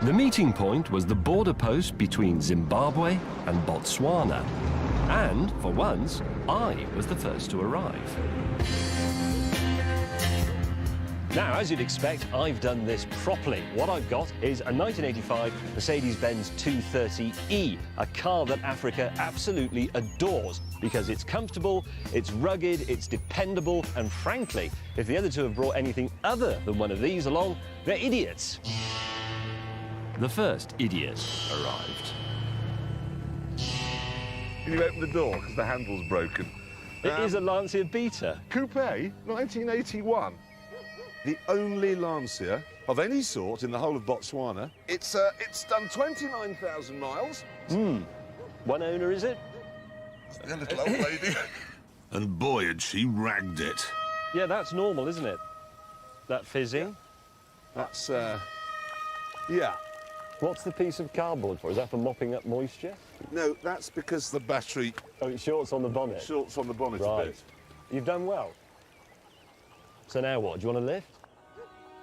The meeting point was the border post between Zimbabwe and Botswana. And, for once, I was the first to arrive. Now, as you'd expect, I've done this properly. What I've got is a 1985 Mercedes-Benz 230e, a car that Africa absolutely adores because it's comfortable, it's rugged, it's dependable, and frankly, if the other two have brought anything other than one of these along, they're idiots. The first idiot arrived. Can you open the door, because the handle's broken? It is a Lancia Beta. Coupe, 1981. The only Lancia of any sort in the whole of Botswana. It's done 29,000 miles. One owner, is it? A little old lady. And boy, had she ragged it. Yeah, that's normal, isn't it? That fizzing. That's, yeah. What's the piece of cardboard for? Is that for mopping up moisture? No, that's because the battery... Oh, it shorts on the bonnet? Shorts on the bonnet a Right. bit. You've done well. So now what? Do you want to lift?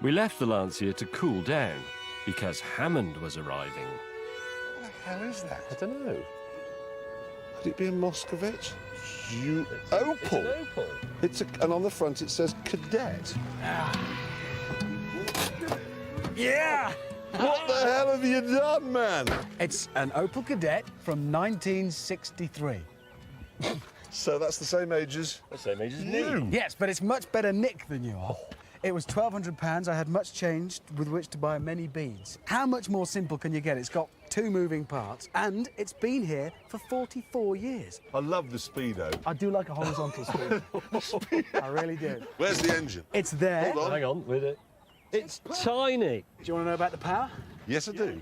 We left the Lancia to cool down because Hammond was arriving. What the hell is that? I don't know. Could it be a Moscovich? Opal. It's an Opal. And on the front it says Cadet. Yeah! What the hell have you done, man? It's an Opel Kadett from 1963. So that's the same age as... The same age as you. me. Yes, but it's much better nick than you are. It was £1,200. I had much change with which to buy many beads. How much more simple can you get? It's got 2 moving parts, and it's been here for 44 years. I love the Speedo. I do like a horizontal speed. I really do. Where's the engine? It's there. Hold on. Hang on with it. It's tiny. Do you want to know about the power? Yes, I do.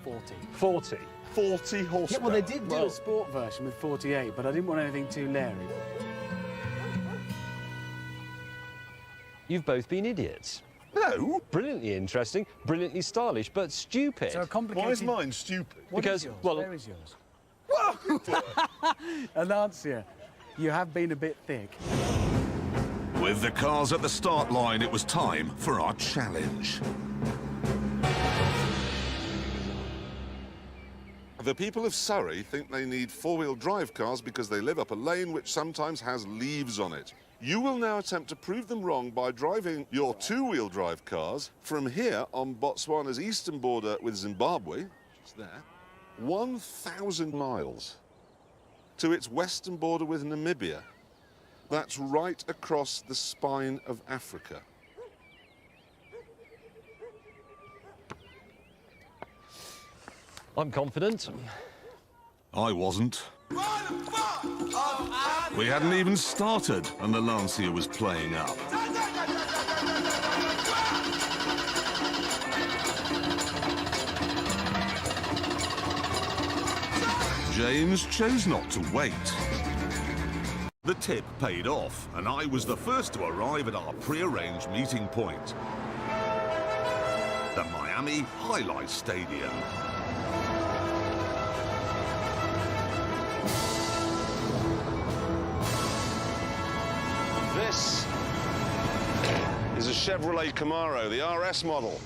40. 40. 40 horsepower. Yeah, well, they did do a sport version with 48, but I didn't want anything too leery. You've both been idiots. No. Brilliantly interesting, brilliantly stylish, but stupid. So a complicated... Why is mine stupid? What because, is yours? well- Where is yours? A Lancia. You have been a bit thick. With the cars at the start line, it was time for our challenge. The people of Surrey think they need four-wheel drive cars because they live up a lane which sometimes has leaves on it. You will now attempt to prove them wrong by driving your two-wheel drive cars from here on Botswana's eastern border with Zimbabwe, which is there, 1,000 miles to its western border with Namibia. That's right across the spine of Africa. I'm confident. I wasn't. We hadn't even started, and the Lancia was playing up. James chose not to wait. The tip paid off, and I was the first to arrive at our pre-arranged meeting point. The Miami Highlight Stadium. This is a Chevrolet Camaro, the RS model.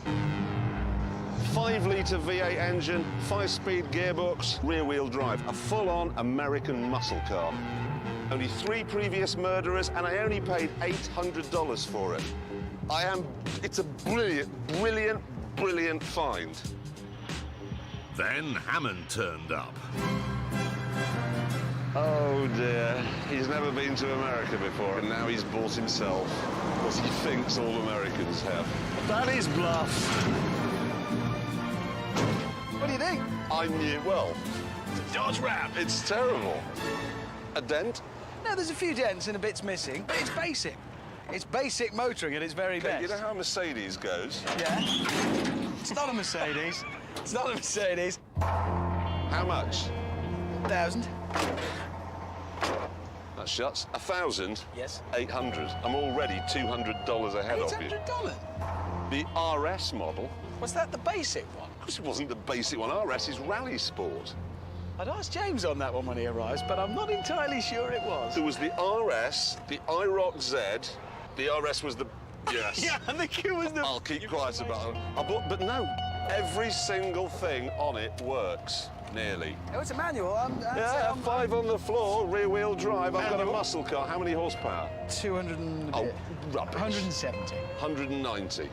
5-litre V8 engine, 5-speed gearbox, rear-wheel drive. A full-on American muscle car. Only 3 previous murderers, and I only paid $800 for it. It's a brilliant, brilliant, brilliant find. Then Hammond turned up. Oh dear, he's never been to America before, and now he's bought himself what he thinks all Americans have. That is bluff. What do you think? I knew, well, it's a Dodge Ram. It's terrible. A dent? No, there's a few dents and a bit's missing, but it's basic. It's basic motoring at its very best. You know how a Mercedes goes? Yeah. It's not a Mercedes. It's not a Mercedes. How much? 1,000. That shuts. 1,000? Yes. 800. I'm already $200 ahead of you. $800? The RS model? Was that the basic one? Of course it wasn't the basic one. RS is Rally Sport. I'd asked James on that one when he arrives, but I'm not entirely sure it was. There was the RS, the IROC Z. The RS was the Yes. Yeah, I think it was the... I'll keep quiet about it. But no, every single thing on it works, nearly. Oh, it's a manual. Yeah, 5 on the floor, rear-wheel drive. I've got a muscle car. How many horsepower? 200 and... Oh, rubbish. 170. 190.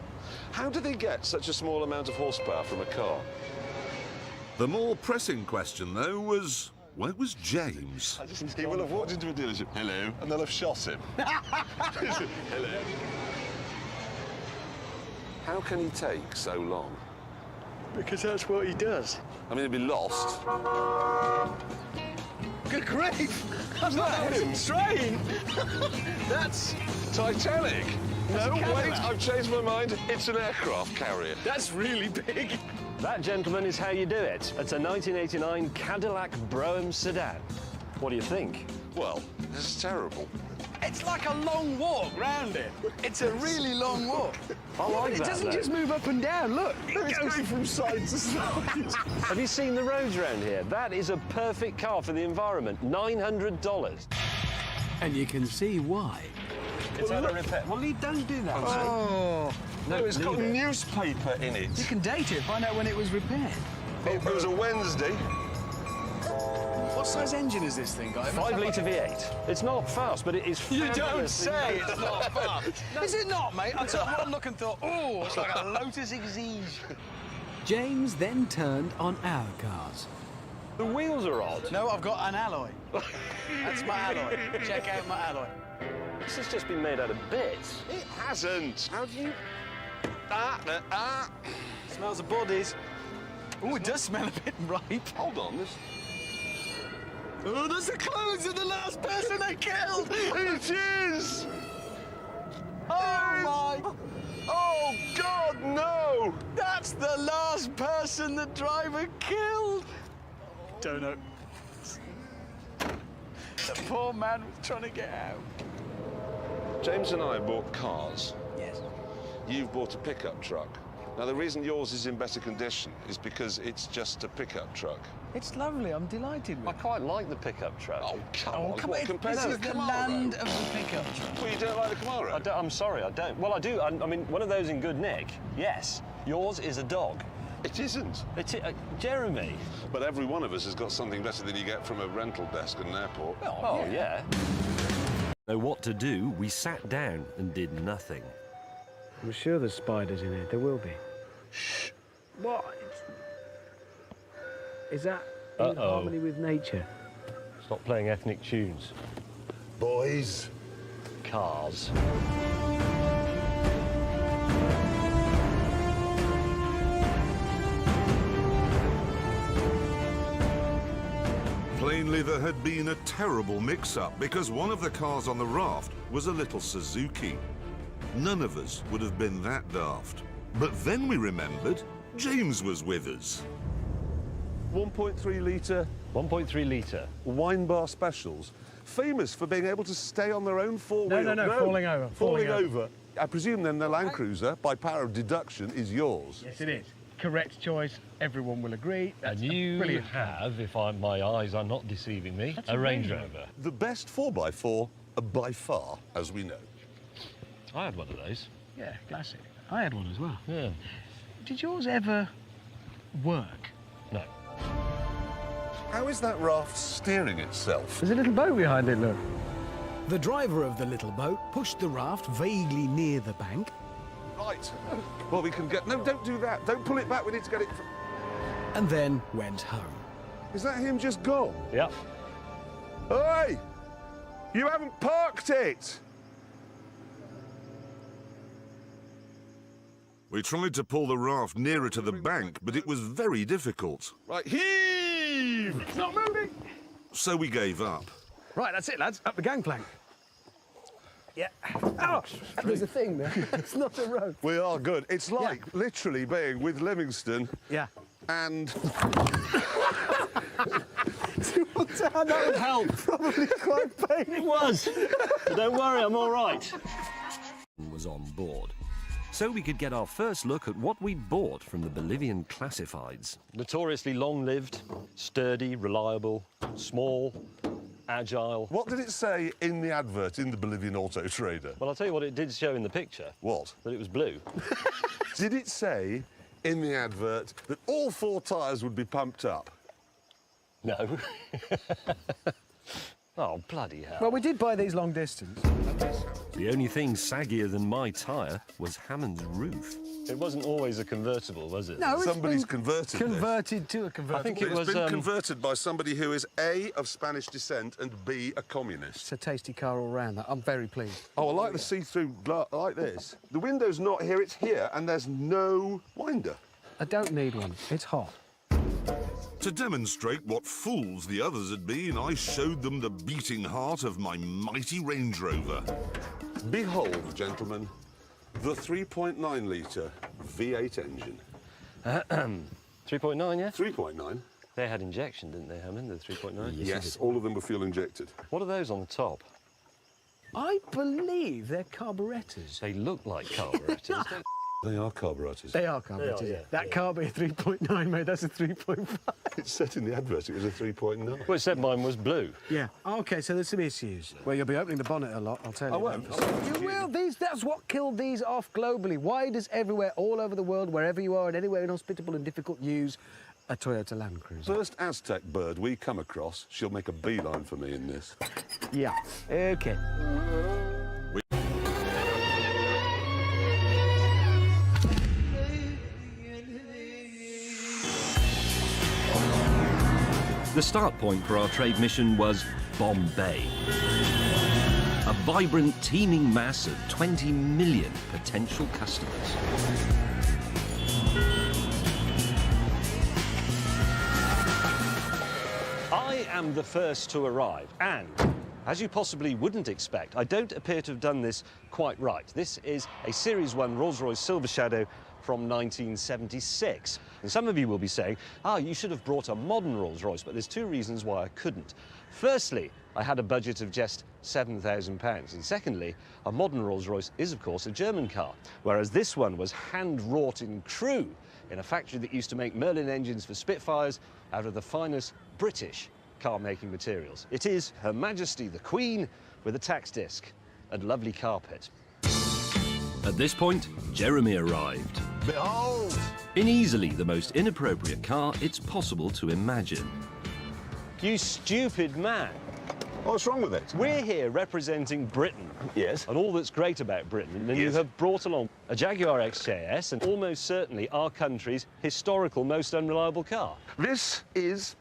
How do they get such a small amount of horsepower from a car? The more pressing question, though, was where was James? He will have walked into a dealership, hello, and they'll have shot him. Hello. How can he take so long? Because that's what he does. I mean, he'd be lost. Good grief! That's not how it's train. That's Titanic! No, Cadillac. wait, I've changed my mind. It's an aircraft carrier. that's really big. That, gentlemen, is how you do it. It's a 1989 Cadillac Brougham sedan. What do you think? Well, this is terrible. It's like a long walk round it. It's a really long walk. I like It that, doesn't though. just move up and down. Look, It's going from side to side. Have you seen the roads around here? That is a perfect car for the environment. $900. and you can see why. It's had a repair. Well, Lee, don't do that. Oh, No, it's got leave it. newspaper in you it. can date it. Find out when it was repaired. It was a Wednesday. What size engine is this thing got? 5-litre V8. It's not fast, but it is You don't fabulously- say it's not fast. Is it not, mate? I took one look and thought, oh, it's like a Lotus Exige. James then turned on our cars. The wheels are odd. No, I've got an alloy. That's my alloy. Check out my alloy. This has just been made out of bits. It hasn't. How do you... Smells of bodies. Oh, it does smell a bit ripe. Hold on, this... Oh, that's the clothes of the last person they killed. It is! Oh, my. Oh, God, no! That's the last person the driver killed. Don't know. The poor man was trying to get out. James and I bought cars. Yes. You've bought a pickup truck. Now, the reason yours is in better condition is because it's just a pickup truck. It's lovely. I'm delighted I with it. quite like the pickup truck. Oh, come Oh, on. come What, on. compared This to is the the Camaro? land of the pickup truck. Well, you don't like the Camaro? I'm sorry, I don't. Well, I do. I mean, one of those in good nick. Yes. Yours is a dog. It isn't. Jeremy. But every one of us has got something better than you get from a rental desk at an airport. Oh, yeah. Know what to do, we sat down and did nothing. I'm sure there's spiders in it. There will be. Shh. What? Is that in harmony with nature? Stop playing ethnic tunes. Boys. Cars. Plainly, there had been a terrible mix-up because one of the cars on the raft was a little Suzuki. None of us would have been that daft. But then we remembered James was with us. 1.3 litre 1.3 litre. wine bar specials, famous for being able to stay on their own four-wheel. No, falling over. Falling over. I presume then the Land Cruiser, by power of deduction, is yours. Yes, it is. Correct choice. Everyone will agree. And you brilliant. have, if my eyes are not deceiving me, a Range Rover. The best 4x4 by far, as we know. I had one of those. Yeah, classic. I had one as well. Yeah. Did yours ever work? No. How is that raft steering itself? There's a little boat behind it, look. The driver of the little boat pushed the raft vaguely near the bank. Right. Well, we can get... No, don't do that. Don't pull it back. We need to get it... And then went home. Is that him just gone? Yep. Hey! You haven't parked it! We tried to pull the raft nearer to the bank, but it was very difficult. Right, heave! It's not moving. So we gave up. Right, that's it, lads. Up the gangplank. Yeah. Oh, there's a thing there. It's not a rope. We are good. It's like literally being with Livingston Yeah. and... That would help. Probably quite painful. It was. But don't worry, I'm all right. Was on board. So we could get our first look at what we bought from the Bolivian classifieds. Notoriously long-lived, sturdy, reliable, small, agile. What did it say in the advert in the Bolivian Auto Trader? Well, I'll tell you what it did show in the picture. What? That it was blue. Did it say in the advert that all 4 tyres would be pumped up? No. Oh, bloody hell. Well, we did buy these long distance. The only thing saggier than my tyre was Hammond's roof. It wasn't always a convertible, was it? No, it's Somebody's been converted this. converted to a convertible. I think it It's was... been converted by somebody who is A, of Spanish descent, and B, a communist. It's a tasty car all round. That I'm very pleased. Oh, I like the see-through, like this. The window's not here, it's here, and there's no winder. I don't need one. It's hot. To demonstrate what fools the others had been, I showed them the beating heart of my mighty Range Rover. Behold, gentlemen, the 3.9-litre V8 engine. 3.9, yeah? 3.9? They had injection, didn't they, Hammond, the 3.9? Yes, all of them were fuel injected. What are those on the top? I believe they're carburettors. They look like carburetors. They are carburetors. They are carburettors. They are, yeah. That can't be a 3.9, mate. That's a 3.5. It said in the advert it was a 3.9. Well, it said mine was blue. Yeah. OK, so there's some issues. Well, you'll be opening the bonnet a lot, I'll tell you. I won't. You will. That's what killed these off globally. Why does everywhere, all over the world, wherever you are, and anywhere inhospitable and difficult, use a Toyota Land Cruiser? First Aztec bird we come across, she'll make a beeline for me in this. Yeah. OK. The start point for our trade mission was Bombay. A vibrant, teeming mass of 20 million potential customers. I am the first to arrive, and as you possibly wouldn't expect, I don't appear to have done this quite right. This is a Series 1 Rolls-Royce Silver Shadow from 1976. And some of you will be saying, you should have brought a modern Rolls-Royce, but there's 2 reasons why I couldn't. Firstly, I had a budget of just £7,000. And secondly, a modern Rolls-Royce is, of course, a German car, whereas this one was hand-wrought in Crewe in a factory that used to make Merlin engines for Spitfires out of the finest British car-making materials. It is Her Majesty the Queen with a tax disc and lovely carpet. At this point, Jeremy arrived. Behold! In easily the most inappropriate car it's possible to imagine. You stupid man. What's wrong with it? We're here representing Britain. Yes. And all that's great about Britain. And you Yes. have brought along a Jaguar XJS and almost certainly our country's historical most unreliable car. This is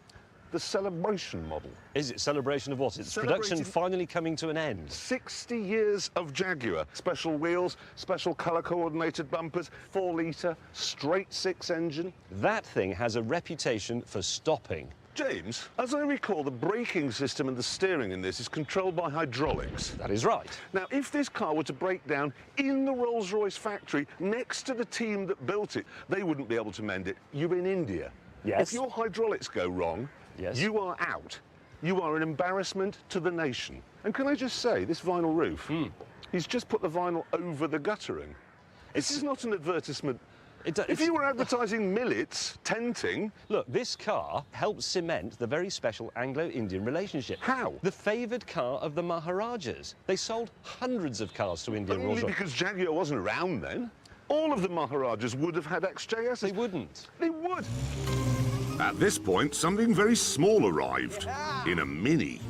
the celebration model. Is it celebration of what? It's Celebrating- production finally coming to an end. 60 years of Jaguar. Special wheels, special colour-coordinated bumpers, 4-litre, straight-6 engine. That thing has a reputation for stopping. James, as I recall, the braking system and the steering in this is controlled by hydraulics. That is right. Now, if this car were to break down in the Rolls-Royce factory next to the team that built it, they wouldn't be able to mend it. You're in India. Yes. If your hydraulics go wrong, Yes. you are out. You are an embarrassment to the nation. And can I just say, this vinyl roof, he's just put the vinyl over the guttering. This is not an advertisement. If you were advertising millets, tenting... Look, this car helped cement the very special Anglo-Indian relationship. How? The favoured car of the Maharajas. They sold hundreds of cars to Indian Only Rolls-Royce. because Jaguar wasn't around then. All of the Maharajas would have had XJS. They wouldn't. They would. At this point, something very small arrived. In a Mini.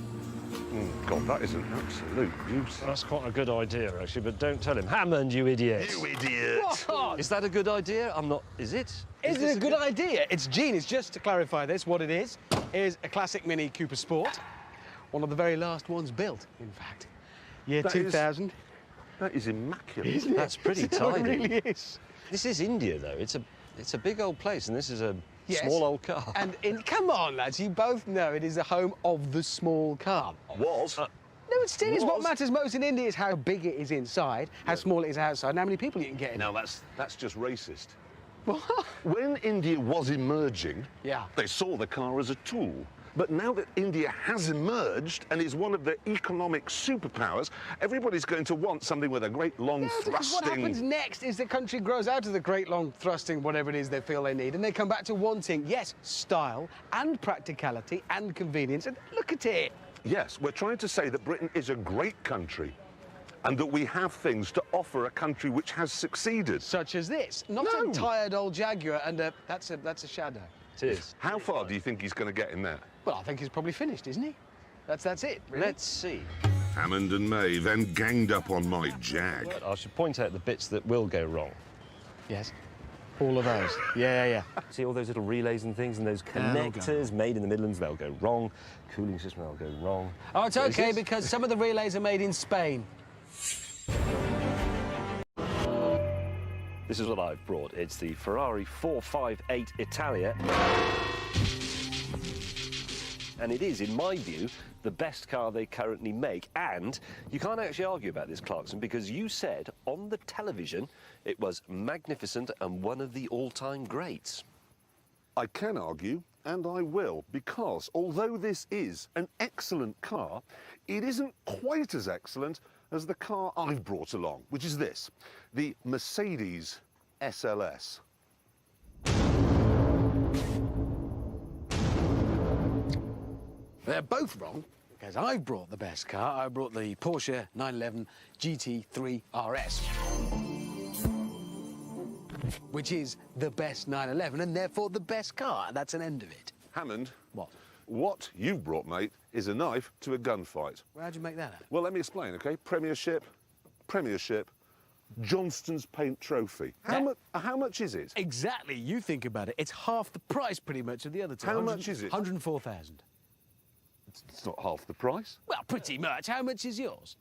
God, that is an absolute nuisance. That's quite a good idea, actually, but don't tell him. Hammond, you idiot. You idiot! What? Is that a good idea? I'm not... Is it? Is this it a good idea? It's genius. Just to clarify this, what it is a classic Mini Cooper Sport. One of the very last ones built, in fact. Year That is- 2000. That is immaculate. Isn't it? That's pretty It tidy. really is. This is India, though. It's a big old place, and this is a Yes. small old car. And come on, lads, you both know it is the home of the small car. Was. No, it still is. What Was. matters most in India is how big it is inside, how small it is outside, and how many people you can get in. Now, that's just racist. What? When India was emerging, Yeah. they saw the car as a tool. But now that India has emerged and is one of the economic superpowers, everybody's going to want something with a great long Yeah, because what happens thrusting... next is the country grows out of the great long thrusting, whatever it is they feel they need, and they come back to wanting, yes, style and practicality and convenience. And look at it. Yes, we're trying to say that Britain is a great country and that we have things to offer a country which has succeeded. Such as this. Not No. a tired old Jaguar, and that's a shadow. It is. How far do you think he's going to get in there? Well, I think he's probably finished, isn't he? That's it, really. Let's see. Hammond and May then ganged up on my Jag. But I should point out the bits that will go wrong. Yes. All of those. Yeah. See all those little relays and things and those they'll go connectors made in the Midlands, they'll go wrong. Cooling system, they'll go wrong. Oh, it's okay, This is- because some of the relays are made in Spain. This is what I've brought. It's the Ferrari 458 Italia. And it is, in my view, the best car they currently make. And you can't actually argue about this, Clarkson, because you said on the television it was magnificent and one of the all-time greats. I can argue, and I will, because although this is an excellent car, it isn't quite as excellent as the car I've brought along, which is this, the Mercedes SLS. They're both wrong, because I brought the best car. I brought the Porsche 911 GT3 RS, which is the best 911 and therefore the best car. That's an end of it. Hammond, What? what you've brought, mate, is a knife to a gunfight. Well, how'd you make that out? Well, let me explain, OK? Premiership, Johnston's Paint Trophy. How much is it? Exactly. You think about it. It's half the price, pretty much, of the other two. How much is it? 104,000. It's not half the price. Well, pretty much. How much is yours?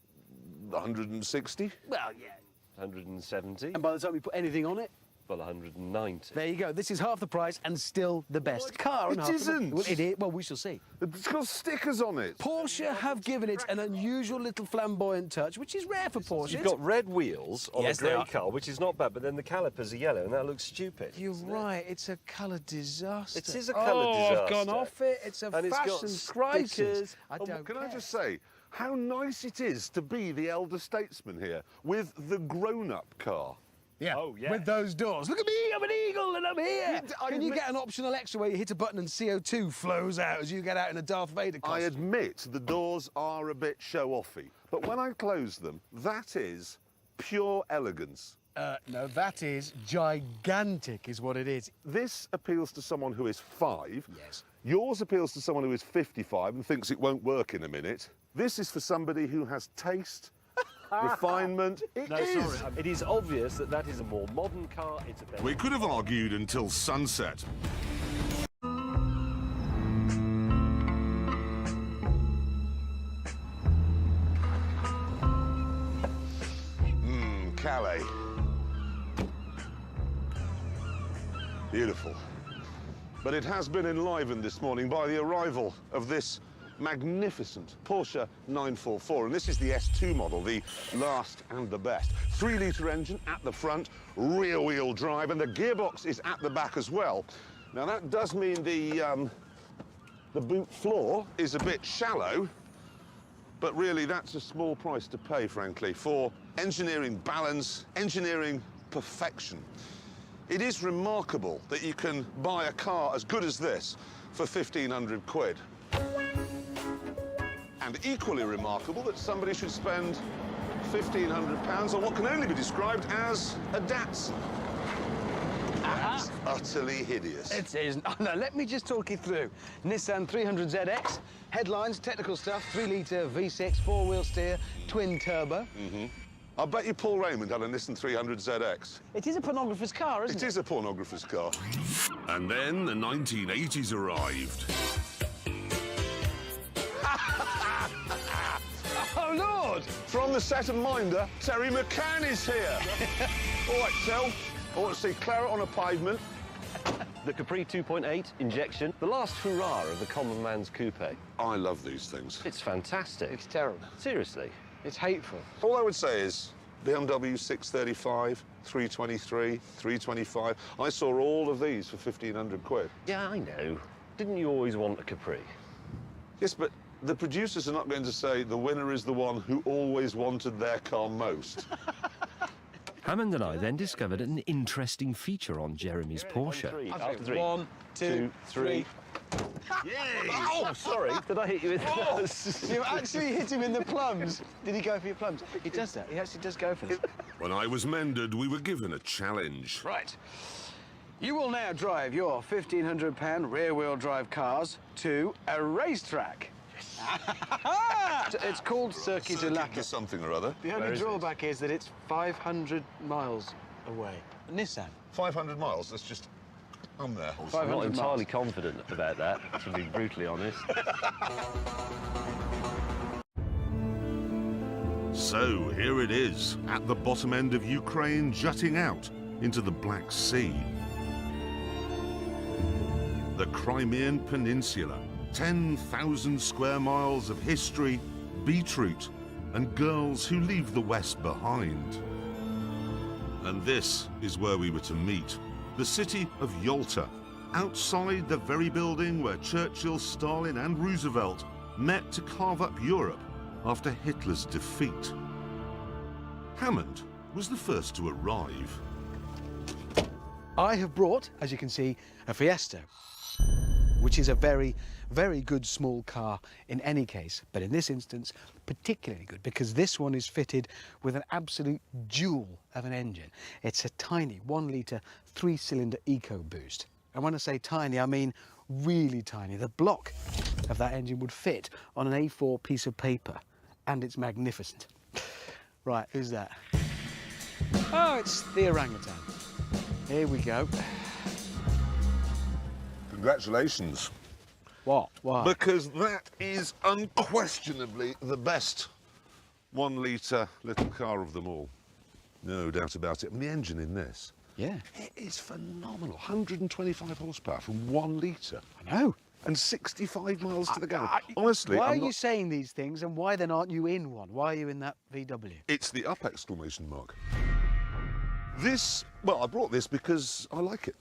160. Well, yeah. 170, And by the time we put anything on it, well, 190. there you go. This is half the price and still the best car. and It half the- isn't. Well, it is. Well, we shall see. It's got stickers on it. Porsche have given it an unusual little flamboyant touch, which is rare for Porsche. You've got red wheels on Yes, a they grey are. car, which is not bad, but then the calipers are yellow, and that looks stupid. You're right. It's a colour disaster. It is a colour I've disaster. gone off it. It's a And it's got fashion crisis. stickers. I Oh, don't can I care. just say how nice it is to be the elder statesman here with the grown-up car. Yeah. Oh, yeah. With those doors. Look at me, I'm an eagle and I'm here. I Can you admit- get an optional extra where you hit a button and CO2 flows out as you get out in a Darth Vader costume? I admit the doors are a bit show-offy, but when I close them, that is pure elegance. No, that is gigantic, is what it is. This appeals to someone who is 5. Yes. Yours appeals to someone who is 55 and thinks it won't work in a minute. This is for somebody who has taste, refinement. It is. It is obvious that that is a more modern car. It's a better. We could have argued until sunset. Calais. Beautiful. But it has been enlivened this morning by the arrival of this magnificent Porsche 944. And this is the S2 model, the last and the best. 3-litre engine at the front, rear-wheel drive, and the gearbox is at the back as well. Now, that does mean the boot floor is a bit shallow, but really that's a small price to pay, frankly, for engineering balance, engineering perfection. It is remarkable that you can buy a car as good as this for 1,500 quid. And equally remarkable that somebody should spend £1,500 on what can only be described as a Datsun. That's utterly hideous. It is. Oh, no, let me just talk you through. Nissan 300ZX, headlines, technical stuff, 3-litre V6, 4-wheel steer, twin turbo. I bet you Paul Raymond had a Nissan 300ZX. It is a pornographer's car, isn't it? It is a pornographer's car. And then the 1980s arrived. Oh, Lord! From the set of Minder, Terry McCann is here. All right, Tel. I want to see claret on a pavement. The Capri 2.8 injection, the last hurrah of the common man's coupe. I love these things. It's fantastic. It's terrible. Seriously. It's hateful. All I would say is BMW 635, 323, 325. I saw all of these for 1,500 quid. Yeah, I know. Didn't you always want a Capri? Yes, but the producers are not going to say the winner is the one who always wanted their car most. Hammond and I then discovered an interesting feature on Jeremy's Porsche. After three. 1, 2, 3. Yay! Oh, sorry. Did I hit you with You actually hit him in the plums. Did he go for your plums? He does that. He actually does go for them. When I was mended, we were given a challenge. Right. You will now drive your £1,500 rear-wheel drive cars to a racetrack. It's called Circuit de Circuit to Lac. something or other. The only drawback is that it's 500 miles away. Nissan. 500 miles, that's just... I'm there. I'm 500 not entirely miles. confident about that, to be brutally honest. So here it is, at the bottom end of Ukraine, jutting out into the Black Sea. The Crimean Peninsula, 10,000 square miles of history, beetroot, and girls who leave the West behind. And this is where we were to meet, the city of Yalta, outside the very building where Churchill, Stalin, and Roosevelt met to carve up Europe after Hitler's defeat. Hammond was the first to arrive. I have brought, as you can see, a Fiesta, which is a very, very good small car in any case, but in this instance, particularly good because this one is fitted with an absolute jewel of an engine. It's a tiny 1-litre 3-cylinder EcoBoost. And when I say tiny, I mean really tiny. The block of that engine would fit on an A4 piece of paper, and it's magnificent. Right, who's that? Oh, it's the orangutan. Here we go. Congratulations. What? Why? Because that is unquestionably the best 1-litre little car of them all. No doubt about it. I mean, the engine in this, Yeah, it is phenomenal. 125 horsepower from 1 litre. I know. And 65 miles to the gallon. Honestly, Why I'm are not... you saying these things, and why then aren't you in one? Why are you in that VW? It's the up exclamation mark. This, well, I brought this because I like it.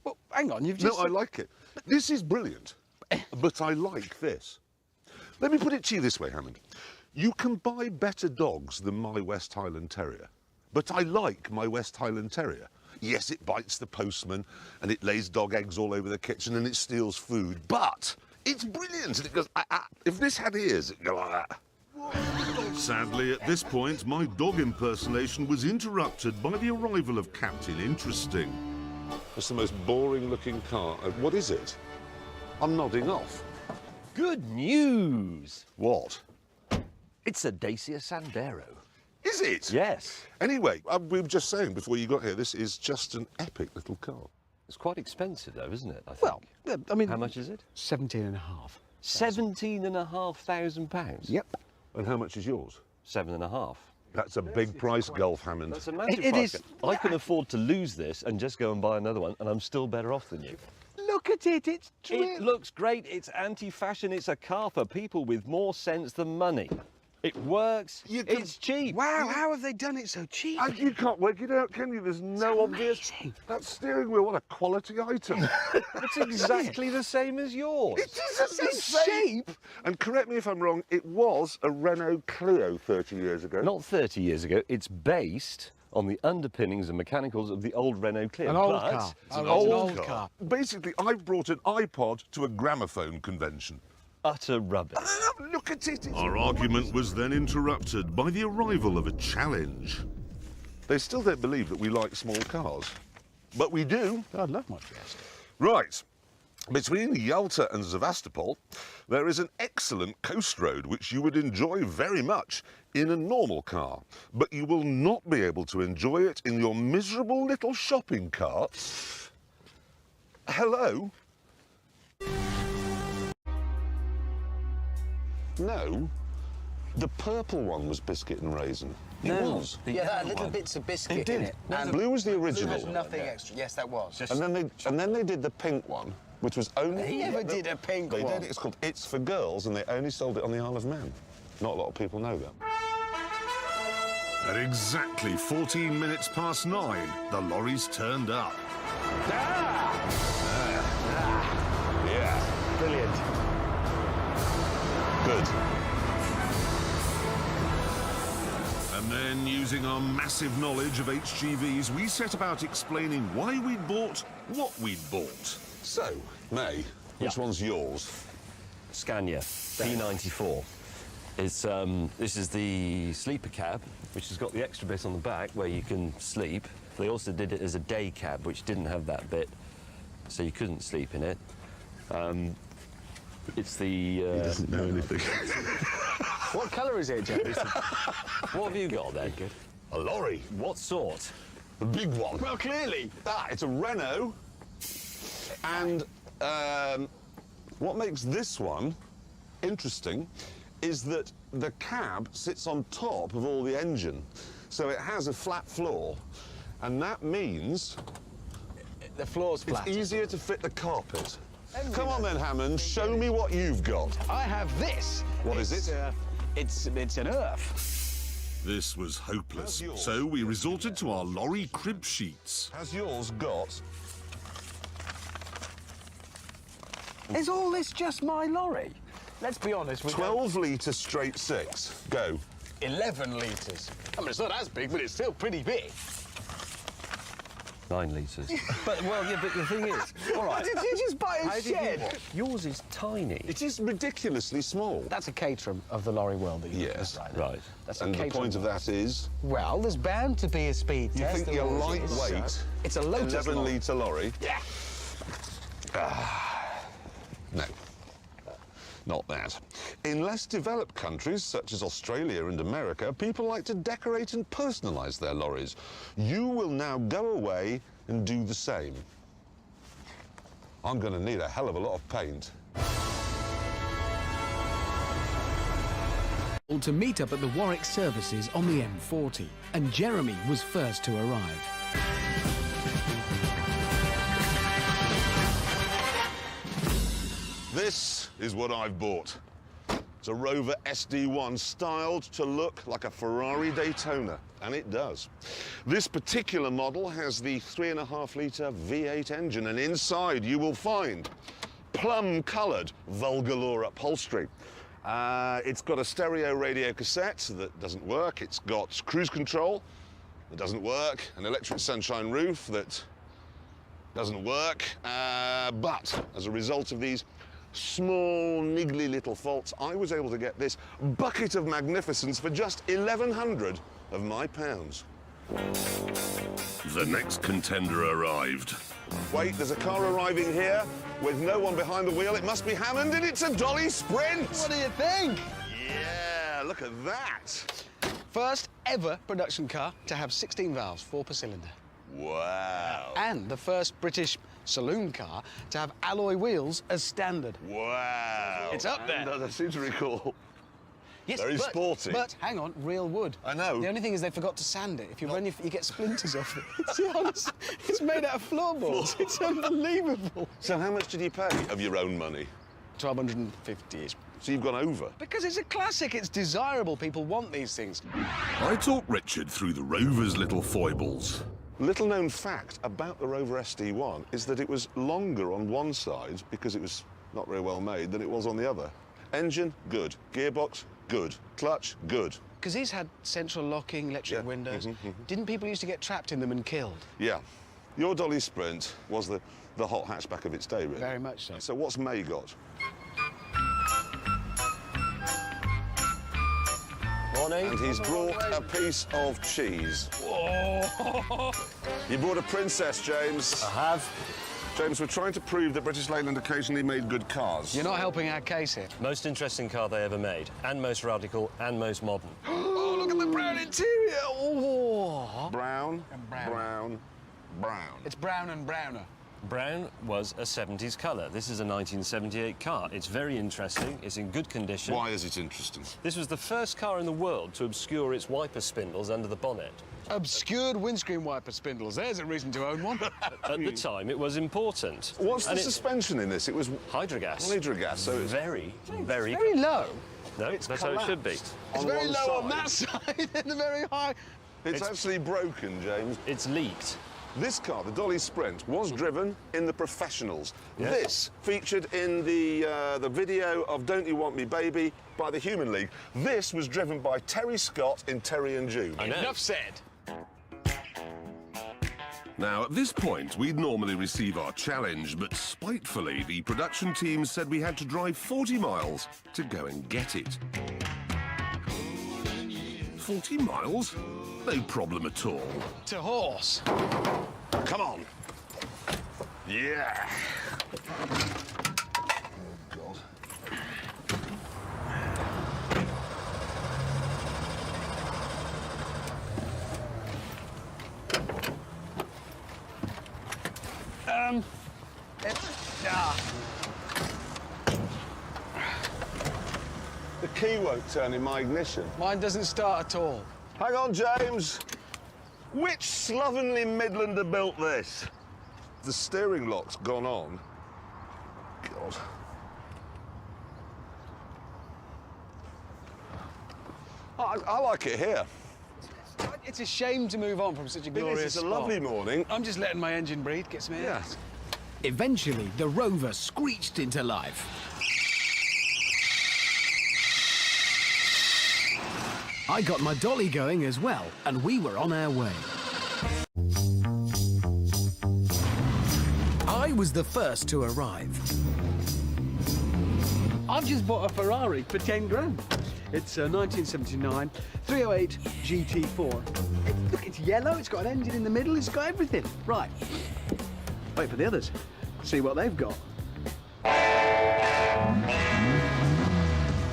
Well, hang on, you've just... No, I like it. This is brilliant, but I like this. Let me put it to you this way, Hammond. You can buy better dogs than my West Highland Terrier, but I like my West Highland Terrier. Yes, it bites the postman, and it lays dog eggs all over the kitchen, and it steals food, but it's brilliant, and it goes, ah, ah. If this had ears, it'd go like that. Sadly, at this point, my dog impersonation was interrupted by the arrival of Captain Interesting. It's the most boring-looking car. What is it? I'm nodding off. Good news! What? It's a Dacia Sandero. Is it? Yes. Anyway, we were just saying before you got here, this is just an epic little car. It's quite expensive, though, isn't it? I think. Well, yeah, I mean... How much is it? 17 and a half. £17,500. Yep. And how much is yours? 7.5. That's a big price, Gulf Hammond. That's a massive It price. is. I can afford to lose this and just go and buy another one, and I'm still better off than you. Look at it, it's It looks great. It's anti-fashion. It's a car for people with more sense than money. It works. It's cheap. Wow, how have they done it so cheap? You can't work it out, can you? There's no obvious... amazing. That steering wheel, what a quality item. It's exactly the same as yours. It is the same shape. And correct me if I'm wrong, it was a Renault Clio 30 years ago. Not 30 years ago. It's based on the underpinnings and mechanicals of the old Renault Clio. An old but car. It's an Oh, it's an old old car. Basically, I brought an iPod to a gramophone convention. Utter rubbish. Ah, look at it. Our argument was then interrupted by the arrival of a challenge. They still don't believe that we like small cars. But we do. I love my Fiesta. Right. Between Yalta and Sevastopol, there is an excellent coast road which you would enjoy very much in a normal car. But you will not be able to enjoy it in your miserable little shopping cart. Hello? No. The purple one was biscuit and raisin. It was. Yeah, that had little bits of biscuit in it. And blue was the Blue original. has nothing extra. Yes, that was. And then they did the pink one, which was only... He never did a pink They one. did. It's called It's for Girls, and they only sold it on the Isle of Man. Not a lot of people know that. At exactly 14 minutes past 9, the lorries turned up. Yeah. Brilliant. Good. And Then, using our massive knowledge of HGVs, we set about explaining why we'd bought what we'd bought. So, May, which Yeah. one's yours? Scania B94. It's, this is the sleeper cab, which has got the extra bit on the back where you can sleep. They also did it as a day cab, which didn't have that bit, so you couldn't sleep in it. It's the... He doesn't know anything. What colour is it, James? What have you got then? A lorry. What sort? A big one. Well, clearly. It's a Renault. And what makes this one interesting is that the cab sits on top of all the engine. So it has a flat floor. And that means The floor's flat. it's easier to fit the carpet. Come on then, Hammond, show me what you've got. I have this. What is it? It's an earth. This was hopeless, How's yours? so we resorted to our lorry crib sheets. Has yours got... Is all this just my lorry? Let's be honest. 12 litre straight six. Go. 11 litres. I mean, it's not as big, but it's still pretty big. 9 litres. But, well, yeah, but the thing is... All right. Did you just buy a shed? Yours is tiny. It is ridiculously small. That's a Caterham of the lorry world that you Yes. described. Right. That's a And the Caterham. point of that is, Well, there's bound to be a speed you test. think there your always is. lightweight, It's a Lotus 11 lorry. litre lorry? Yeah. No. Not that. In less developed countries, such as Australia and America, people like to decorate and personalise their lorries. You will now go away and do the same. I'm going to need a hell of a lot of paint. To meet up at the Warwick services on the M40, and Jeremy was first to arrive. This is what I've bought. It's a Rover SD1 styled to look like a Ferrari Daytona, and it does. This particular model has the 3.5 litre V8 engine, and inside you will find plum-coloured Vulgalore upholstery. It's got a stereo radio cassette that doesn't work. It's got cruise control that doesn't work, an electric sunshine roof that doesn't work. But as a result of these small, niggly little faults, I was able to get this bucket of magnificence for just 1,100 of my pounds. The next contender arrived. Wait, there's a car arriving here with no one behind the wheel. It must be Hammond, and it's a Dolly Sprint! What do you think? Yeah, look at that. First ever production car to have 16 valves, 4 per cylinder. Wow. And the first British saloon car to have alloy wheels as standard. Wow. It's up there. And, I seem to recall. Yes, Very but, sporty. But hang on, real wood. I know. The only thing is they forgot to sand it. If you run, you get splinters off it. It's honest. It's made out of floorboards. It's unbelievable. So how much did you pay of your own money? 1,250-ish. So you've gone over. Because it's a classic. It's desirable. People want these things. I talked Richard through the Rover's little foibles. Little known fact about the Rover SD1 is that it was longer on one side because it was not very well made than it was on the other. Engine, good. Gearbox, good. Clutch, good. Because these had central locking, electric Yeah. windows. Didn't people used to get trapped in them and killed? Yeah. Your Dolly Sprint was the hot hatchback of its day, really. Very much so. So what's May got? Morning. And he's brought a piece of cheese. You brought a princess, James. I have. James, we're trying to prove that British Leyland occasionally made good cars. You're not helping our case here. Most interesting car they ever made, and most radical, and most modern. Oh, look at the brown interior. Oh. Brown, brown. brown, brown. It's brown and browner. Brown was a 70s colour. This is a 1978 car. It's very interesting. It's in good condition. Why is it interesting? This was the first car in the world to obscure its wiper spindles under the bonnet. Obscured windscreen wiper spindles. There's a reason to own one. At the time, it was important. What's the And it's suspension in this? It was hydrogas. hydrogas, so it's Very, very... Very low. No, that's how it should be. It's on very one low on side. that side and very high. It's actually broken, James. It's leaked. This car, the Dolly Sprint, was driven in the professionals. Yes. This featured in the video of Don't You Want Me Baby by the Human League. This was driven by Terry Scott in Terry and June. Enough said. Now, at this point, we'd normally receive our challenge, but spitefully, the production team said we had to drive 40 miles to go and get it. 40 miles? No problem at all. To horse. Come on. Yeah. God. The key won't turn in my ignition. Mine doesn't start at all. Hang on, James. Which slovenly Midlander built this? The steering lock's gone on. God. I like it here. It's a shame to move on from such a It glorious is. It's a spot. lovely morning. I'm just letting my engine breathe, get some air. Yes. Eventually, the Rover screeched into life. I got my dolly going as well, and we were on our way. I was the first to arrive. I've just bought a Ferrari for 10 grand. It's a 1979 308 GT4. Look, it's yellow, it's got an engine in the middle, it's got everything. Right. Wait for the others. See what they've got.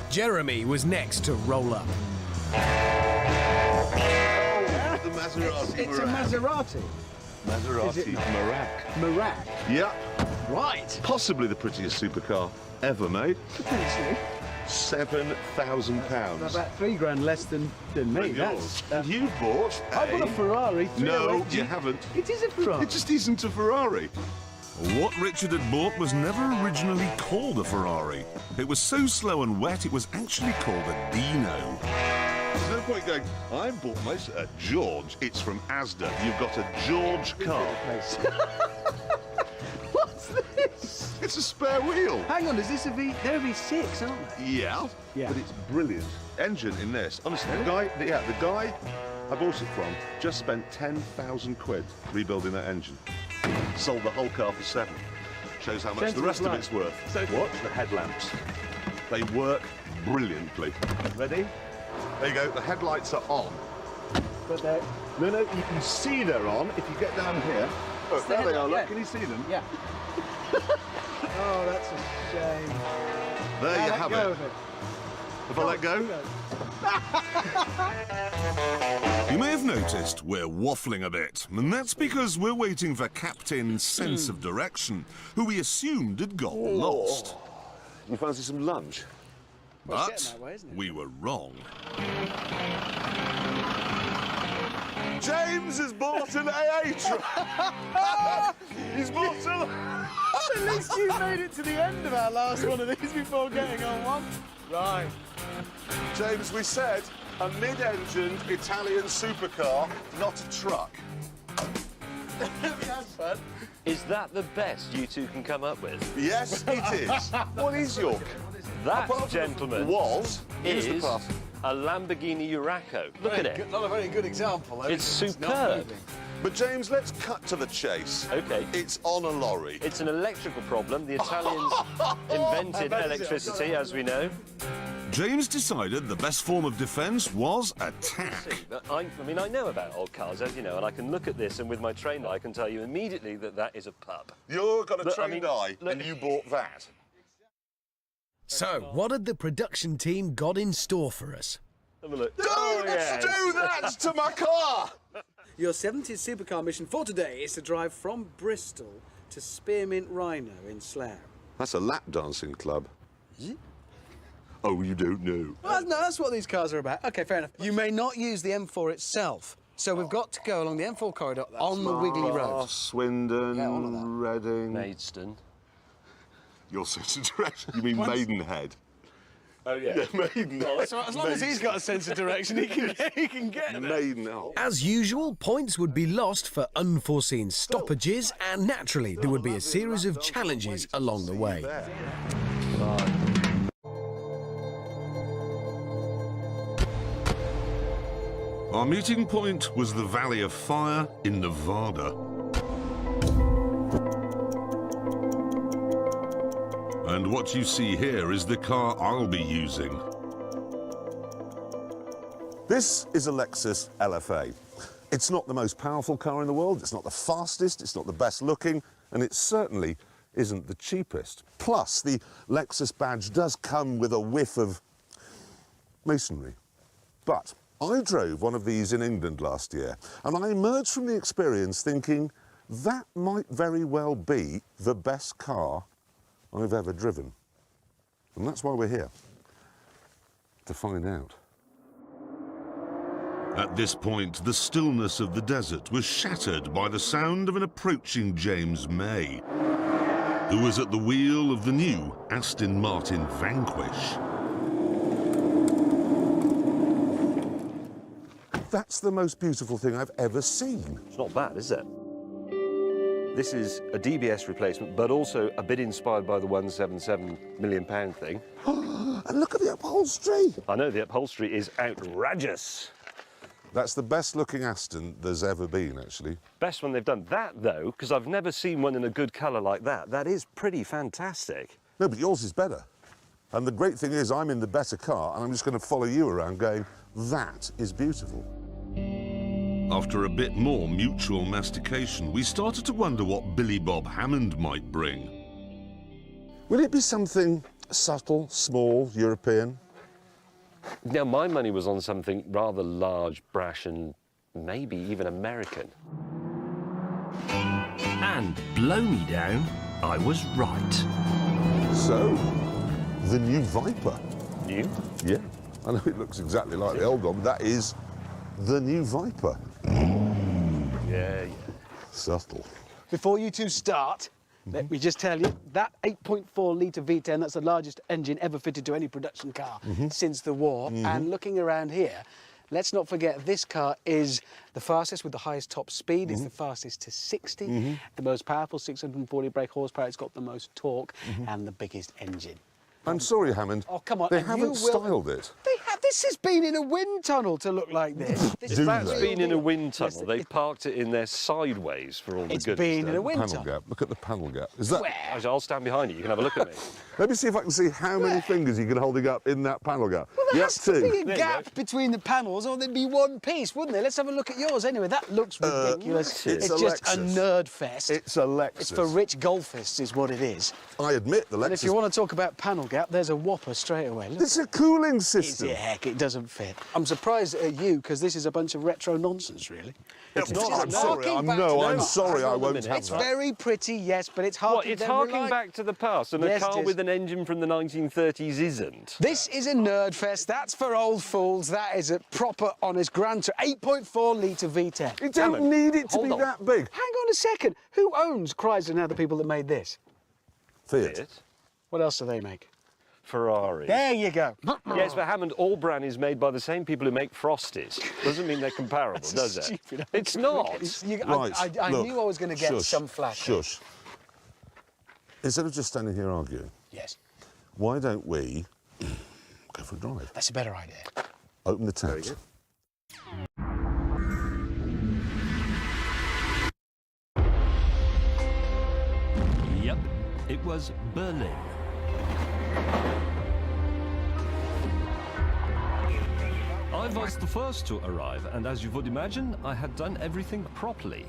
Jeremy was next to roll up. The Maserati It's a Maserati. Maserati Merak. Merak. Yeah. Right. Possibly the prettiest supercar ever made. Potentially. £7,000. About 3 grand less than me. Yours. That's, And you bought I bought a Ferrari 308 No, G- you haven't. It is a Ferrari. It just isn't a Ferrari. What Richard had bought was never originally called a Ferrari. It was so slow and wet, it was actually called a Dino. There's no point going, I bought my George. It's from Asda. You've got a George car. What's this? It's a spare wheel. Hang on, is this a V? They're a V6, aren't they? Yeah, Yeah. but it's brilliant. Engine in this. Honestly, the guy I bought it from just spent 10,000 quid rebuilding that engine. Sold the whole car for 7. Shows how much the Gentleman's rest of light. it's worth. So- Watch the headlamps. They work brilliantly. Ready? There you go. The headlights are on. But they're... No, you can see they're on if you get down here. Look, the there they are. headlight, Look, yeah. can you see them? Yeah. Oh, that's a shame. There you Let have go it. of it. If I let go, You may have noticed we're waffling a bit, and that's because we're waiting for Captain's sense of direction, who we assumed had got lost. you fancy some lunch? Well, it's But getting that way, isn't it? we were wrong. James has bought an AA truck. He's bought a... At least you made it to the end of our last one of these before getting on one. Right. James, we said a mid-engined Italian supercar, not a truck. That's fun. Is that the best you two can come up with? Yes, it is. What is your... That, Apart from gentlemen, was is the part. a Lamborghini Urraco. Look at it. Not a very good example. It's not superb. moving. But James, let's cut to the chase. Okay. It's on a lorry. It's an electrical problem. The Italians invented electricity, as we know. James decided the best form of defence was attack. I mean, I know about old cars, as you know, and I can look at this, and with my trained eye, I can tell you immediately that that is a pup. You've got a Look, I trained mean, eye, look- and you bought that. So, what had the production team got in store for us? Have a look. Don't Oh, yes. do that to my car! Your 70th supercar mission for today is to drive from Bristol to Spearmint Rhino in Slough. That's a lap dancing club. Is it? Oh, you don't know. Well, no, that's what these cars are about. OK, fair enough. You may not use the M4 itself, so we've got to go along the M4 corridor on the wiggly road. Swindon, Yeah, all of that. Reading. Maidstone. You're such a direction. You mean Maidenhead? Oh, yeah. Maiden. So as long as he's got a sense of direction, he can get there. Maiden. Oh. As usual, points would be lost for unforeseen stoppages, and naturally there would be a series of challenges along the way. Our meeting point was the Valley of Fire in Nevada. And what you see here is the car I'll be using. This is a Lexus LFA. It's not the most powerful car in the world, it's not the fastest, it's not the best looking, and it certainly isn't the cheapest. Plus, the Lexus badge does come with a whiff of masonry. But I drove one of these in England last year, and I emerged from the experience thinking that might very well be the best car I've ever driven. And that's why we're here, to find out. At this point, the stillness of the desert was shattered by the sound of an approaching James May, who was at the wheel of the new Aston Martin Vanquish. That's the most beautiful thing I've ever seen. It's not bad, is it? This is a DBS replacement, but also a bit inspired by the £177 million thing. And look at the upholstery. I know, the upholstery is outrageous. That's the best looking Aston there's ever been, actually. Best one they've done. That, though, because I've never seen one in a good colour like that, that is pretty fantastic. No, but yours is better. And the great thing is I'm in the better car and I'm just going to follow you around going, that is beautiful. After a bit more mutual mastication, we started to wonder what Billy Bob Hammond might bring. Will it be something subtle, small, European? Now, my money was on something rather large, brash, and maybe even American. And blow me down, I was right. So, the new Viper. New? Yeah. I know it looks exactly like the old one, but that is the new Viper. Yeah. Subtle. Before you two start, let me just tell you, that 8.4-litre V10, that's the largest engine ever fitted to any production car since the war. And looking around here, let's not forget this car is the fastest with the highest top speed. It's the fastest to 60, the most powerful, 640 brake horsepower. It's got the most torque and the biggest engine. I'm sorry, Hammond. Oh, come on. They and you haven't will- styled it. They have. This has been in a wind tunnel to look like this. This Do That's they? been in a wind tunnel. Yes, They've parked it in there sideways for all the It's goodies. been in a wind Panel tunnel. gap. Look at the panel gap. Is that? Where? I'll stand behind you. You can have a look at me. Let me see if I can see how many fingers you can holding up in that panel gap. Well, there Yep, has to be two. a There you gap go. between the panels, or there'd be one piece, wouldn't there? Let's have a look at yours anyway. That looks ridiculous. it's a just a Lexus. nerd fest. It's a Lexus. It's for rich golfists, is what it is. I admit the Lexus. And if you want to talk about panel gap, there's a whopper straight away. Look. It's a cooling It's system. heck, it doesn't fit. I'm surprised at you, because this is a bunch of retro nonsense, really. It's not. just I'm sorry. harking back to I'm the sorry. past. I Hang on a won't minute. have It's that. very pretty, yes, but it's What, harking it's harking back to the past, and Yes, a it car is. with an engine from the 1930s isn't. This is a nerd fest. That's for old fools. That is a proper, honest Gran Turismo 8.4-litre V10. You don't Hammond, need it to hold be on. that big. Hang on a second. Who owns Chrysler now, the people that made this? Fiat. What else do they make? Ferrari. There you go. Yes, but Hammond, all brand is made by the same people who make Frosties. Doesn't mean they're comparable, does it? Stupid. It's not. Right. I look, knew I was going to get shush, some flack. Shush. Instead of just standing here arguing, Yes, why don't we go for a drive? that's a better idea. Open the tabs. Yep, it was Berlin. I was the first to arrive, and as you would imagine, I had done everything properly.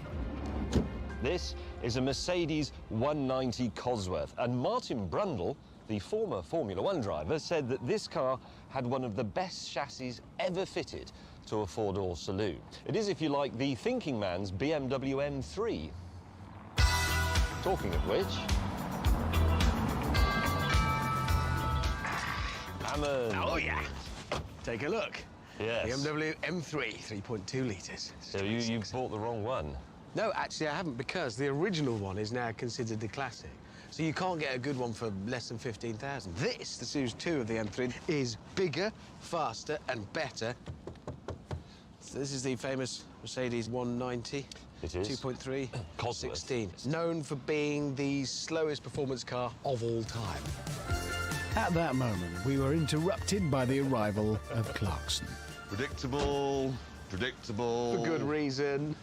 This is a Mercedes 190 Cosworth, and Martin Brundle, the former Formula One driver, said that this car had one of the best chassis ever fitted to a four-door saloon. It is, if you like, the thinking man's BMW M3. Talking of which... Hammond. Oh, yeah. Take a look. Yes. BMW M3, 3.2 litres. So you bought the wrong one. No, actually, I haven't, because the original one is now considered the classic. So you can't get a good one for less than 15,000. This, the Series 2 of the M3, is bigger, faster, and better. So this is the famous Mercedes 190. It is. 2.3, Cosworth. 16. Known for being the slowest performance car of all time. At that moment, we were interrupted by the arrival of Clarkson. Predictable, predictable. For good reason.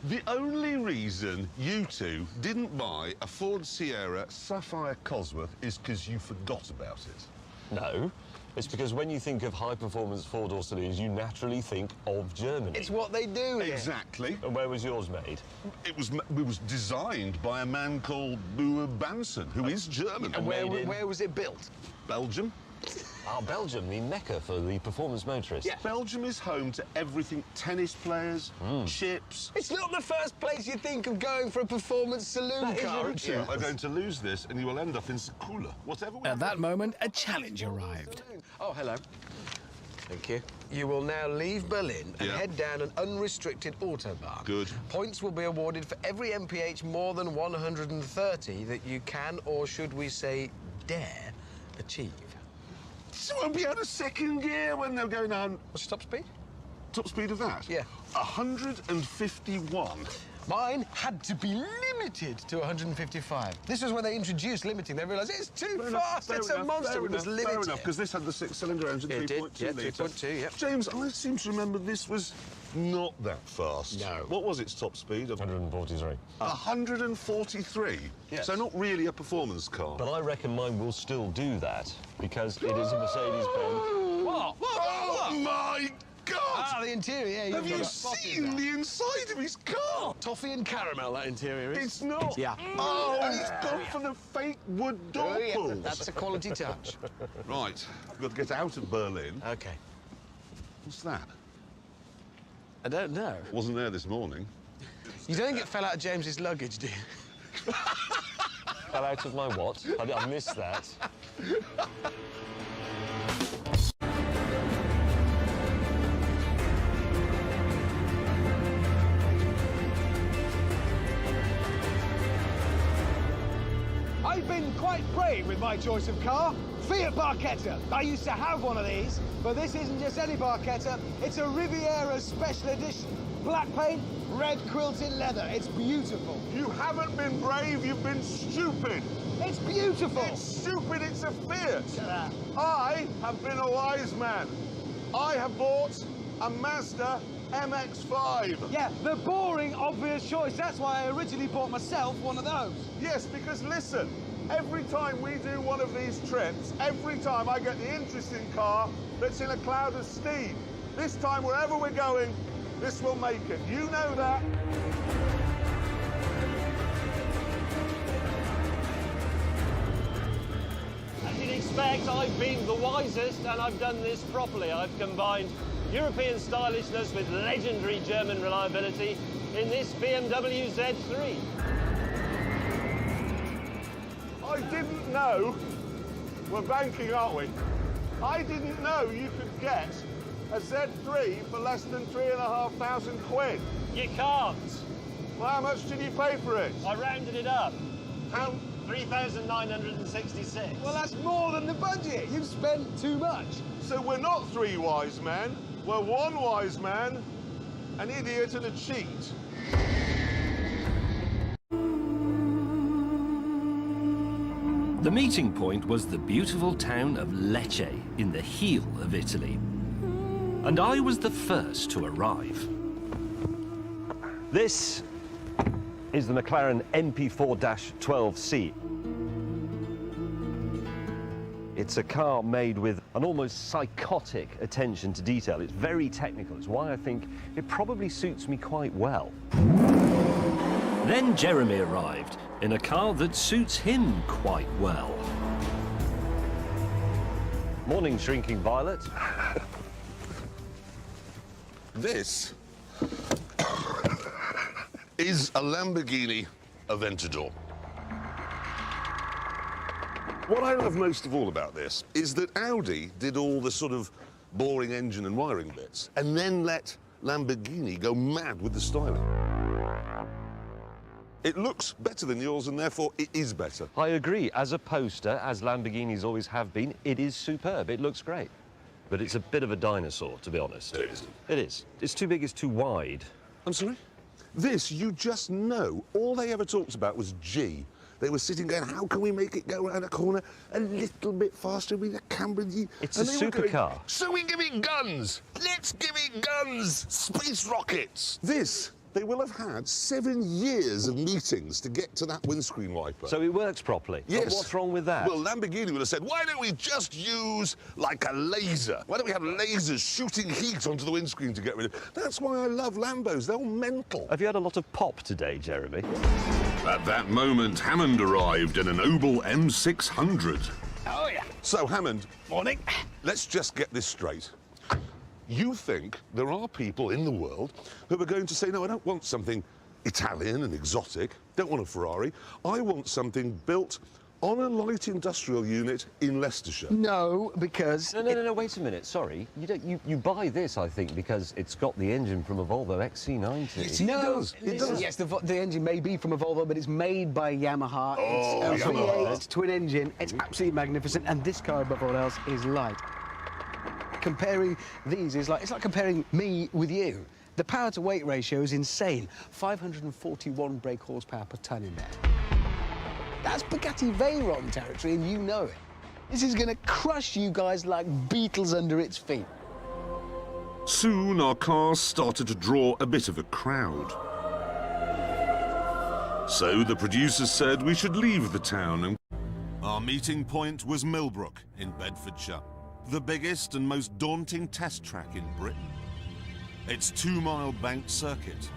The only reason you two didn't buy a Ford Sierra Sapphire Cosworth is because you forgot about it. No, it's because when you think of high-performance four-door saloons, you naturally think of Germany. It's what they do here. Exactly. And where was yours made? It was designed by a man called Boer Bansen, who is German. And made in- where was it built? Belgium. Ah, Belgium, the mecca for the performance motorist. Yeah. Belgium is home to everything: tennis players, chips. It's not the first place you think of going for a performance saloon That is car. really is it? true. You are going to lose this, and you will end up in Sekula. Whatever. At that moment, a challenge arrived. Oh, hello. Thank you. You will now leave Berlin and Yeah. head down an unrestricted autobahn. Good. Points will be awarded for every MPH more than 130 that you can, or should we say, dare, achieve. So won't be out of second gear when they're going on. What's your top speed? Top speed of that? Yeah. 151. Mine had to be limited to 155. This was when they introduced limiting. They realised it's too fast. It's a monster. We must limit Fair it. enough, because this had the six-cylinder engine, It did, 3.2 yeah, litre. 3.2, yeah. James, I seem to remember this was not that fast. No. What was its top speed? 143. 143? Yes. So not really a performance car. But I reckon mine will still do that because it is a Mercedes-Benz. What? Oh, my God! Ah, the interior, yeah. Have you seen the inside of his car? Toffee and caramel, that interior is. It's not. Yeah. Oh, and it's gone for the fake wood door Oh, yeah, pulls. that's a quality touch. Right, we've got to get out of Berlin. OK. What's that? I don't know. Wasn't there this morning. You don't think it fell out of James's luggage, do you? Fell out of my what? I missed that. I've been quite brave with my choice of car. Fiat Barchetta. I used to have one of these, but this isn't just any Barchetta. It's a Riviera Special Edition. Black paint, red quilted leather. It's beautiful. You haven't been brave, you've been stupid. It's beautiful. It's stupid, it's a Fiat. Shut up. I have been a wise man. I have bought a Mazda MX-5. Yeah, the boring, obvious choice. That's why I originally bought myself one of those. Yes, because listen, every time we do one of these trips, every time I get the interesting car that's in a cloud of steam. This time, wherever we're going, this will make it. You know that. As you'd expect, I've been the wisest and I've done this properly. I've combined European stylishness with legendary German reliability in this BMW Z3. I didn't know, we're banking, aren't we? I didn't know you could get a Z3 for less than 3,500 quid. You can't. Well, how much did you pay for it? I rounded it up. How? 3,966. Well, that's more than the budget. You've spent too much. So we're not three wise men, we're one wise man, an idiot and a cheat. The meeting point was the beautiful town of Lecce in the heel of Italy. And I was the first to arrive. This is the McLaren MP4-12C. It's a car made with an almost psychotic attention to detail. It's very technical. It's why I think it probably suits me quite well. Then Jeremy arrived in a car that suits him quite well. Morning, Shrinking Violet. This is a Lamborghini Aventador. What I love most of all about this is that Audi did all the sort of boring engine and wiring bits and then let Lamborghini go mad with the styling. It looks better than yours, and therefore it is better. I agree. As a poster, as Lamborghinis always have been, it is superb. It looks great. But it's a bit of a dinosaur, to be honest. It isn't. It is. It's too big, it's too wide. I'm sorry? This, you just know, all they ever talked about was G. They were sitting going, how can we make it go around a corner a little bit faster with a camber? It's a supercar. So we give it guns. Let's give it guns. Space rockets. This, they will have had 7 years of meetings to get to that windscreen wiper. So it works properly? Yes. But what's wrong with that? Well, Lamborghini would have said, why don't we just use, like, a laser? Why don't we have lasers shooting heat onto the windscreen to get rid of it? That's why I love Lambos. They're all mental. Have you had a lot of pop today, Jeremy? At that moment, Hammond arrived in an Opel M600. Oh, yeah. So, Hammond, Morning. let's just get this straight. You think there are people in the world who are going to say, no, I don't want something Italian and exotic, don't want a Ferrari. I want something built on a light industrial unit in Leicestershire. No, because... No, wait a minute, sorry. You buy this, I think, because it's got the engine from a Volvo XC90. No, It does. Yes, the engine may be from a Volvo, but it's made by Yamaha. Oh, It's a Yamaha. V8 twin engine. It's absolutely magnificent, and this car, above all else, is light. Comparing these is it's like comparing me with you. The power-to-weight ratio is insane. 541 brake horsepower per tonne in there. That's Bugatti Veyron territory, and you know it. This is going to crush you guys like beetles under its feet. Soon, our cars started to draw a bit of a crowd. So the producers said we should leave the town and... Our meeting point was Millbrook in Bedfordshire, the biggest and most daunting test track in Britain. Its 2-mile banked circuit,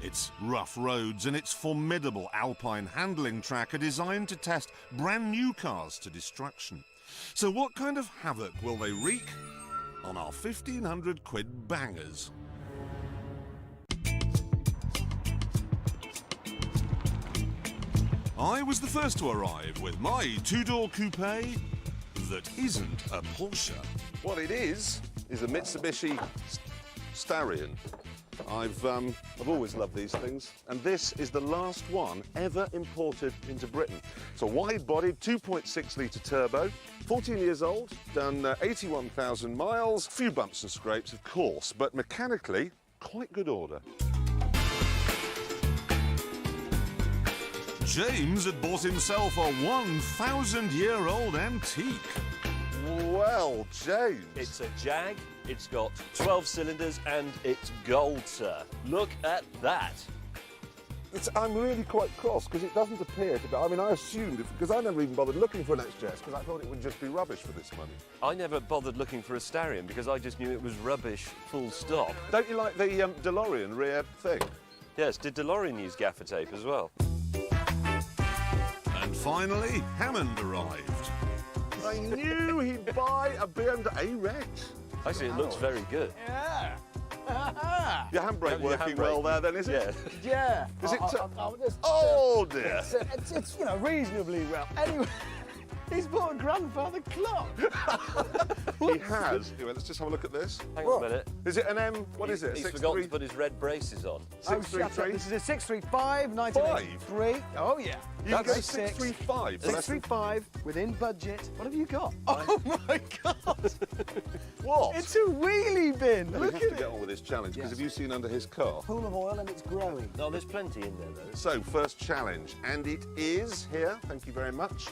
its rough roads and its formidable alpine handling track are designed to test brand new cars to destruction. So what kind of havoc will they wreak on our 1,500 quid bangers? I was the first to arrive with my 2-door coupe that isn't a Porsche. What it is a Mitsubishi Starion. I've always loved these things, and this is the last one ever imported into Britain. It's a wide-bodied 2.6-litre turbo, 14 years old, done 81,000 miles, a few bumps and scrapes, of course, but mechanically, quite good order. James had bought himself a 1,000-year-old antique. Well, James. It's a Jag, it's got 12 cylinders, and it's gold, sir. Look at that. I'm really quite cross because it doesn't appear to be. I mean, I assumed, because I never even bothered looking for an XJS because I thought it would just be rubbish for this money. I never bothered looking for a Starion because I just knew it was rubbish, full stop. Don't you like the DeLorean rear thing? Yes, did DeLorean use gaffer tape as well? And finally, Hammond arrived. I knew he'd buy a BMW Rex. Actually, it looks very good. Yeah. Your handbrake Your working handbrake. well there, then, is it? Yeah. Yeah. Is it? It's, Oh dear. it's reasonably well. Anyway, he's bought a grandfather clock. He has. Anyway, let's just have a look at this. Hang on a minute. Is it an M? What is it? He's forgotten to put his red braces on. Oh, shut up. 633? This is a 635, 1983. Oh, yeah. You can go That's 635. 635, within budget. What have you got? Oh, my God. What? It's a wheelie bin. We Look have at to get it. on with this challenge because Yes. have you seen under his car? Pool of oil and it's growing. No, there's plenty in there, though. So, first challenge, and it is here. Thank you very much.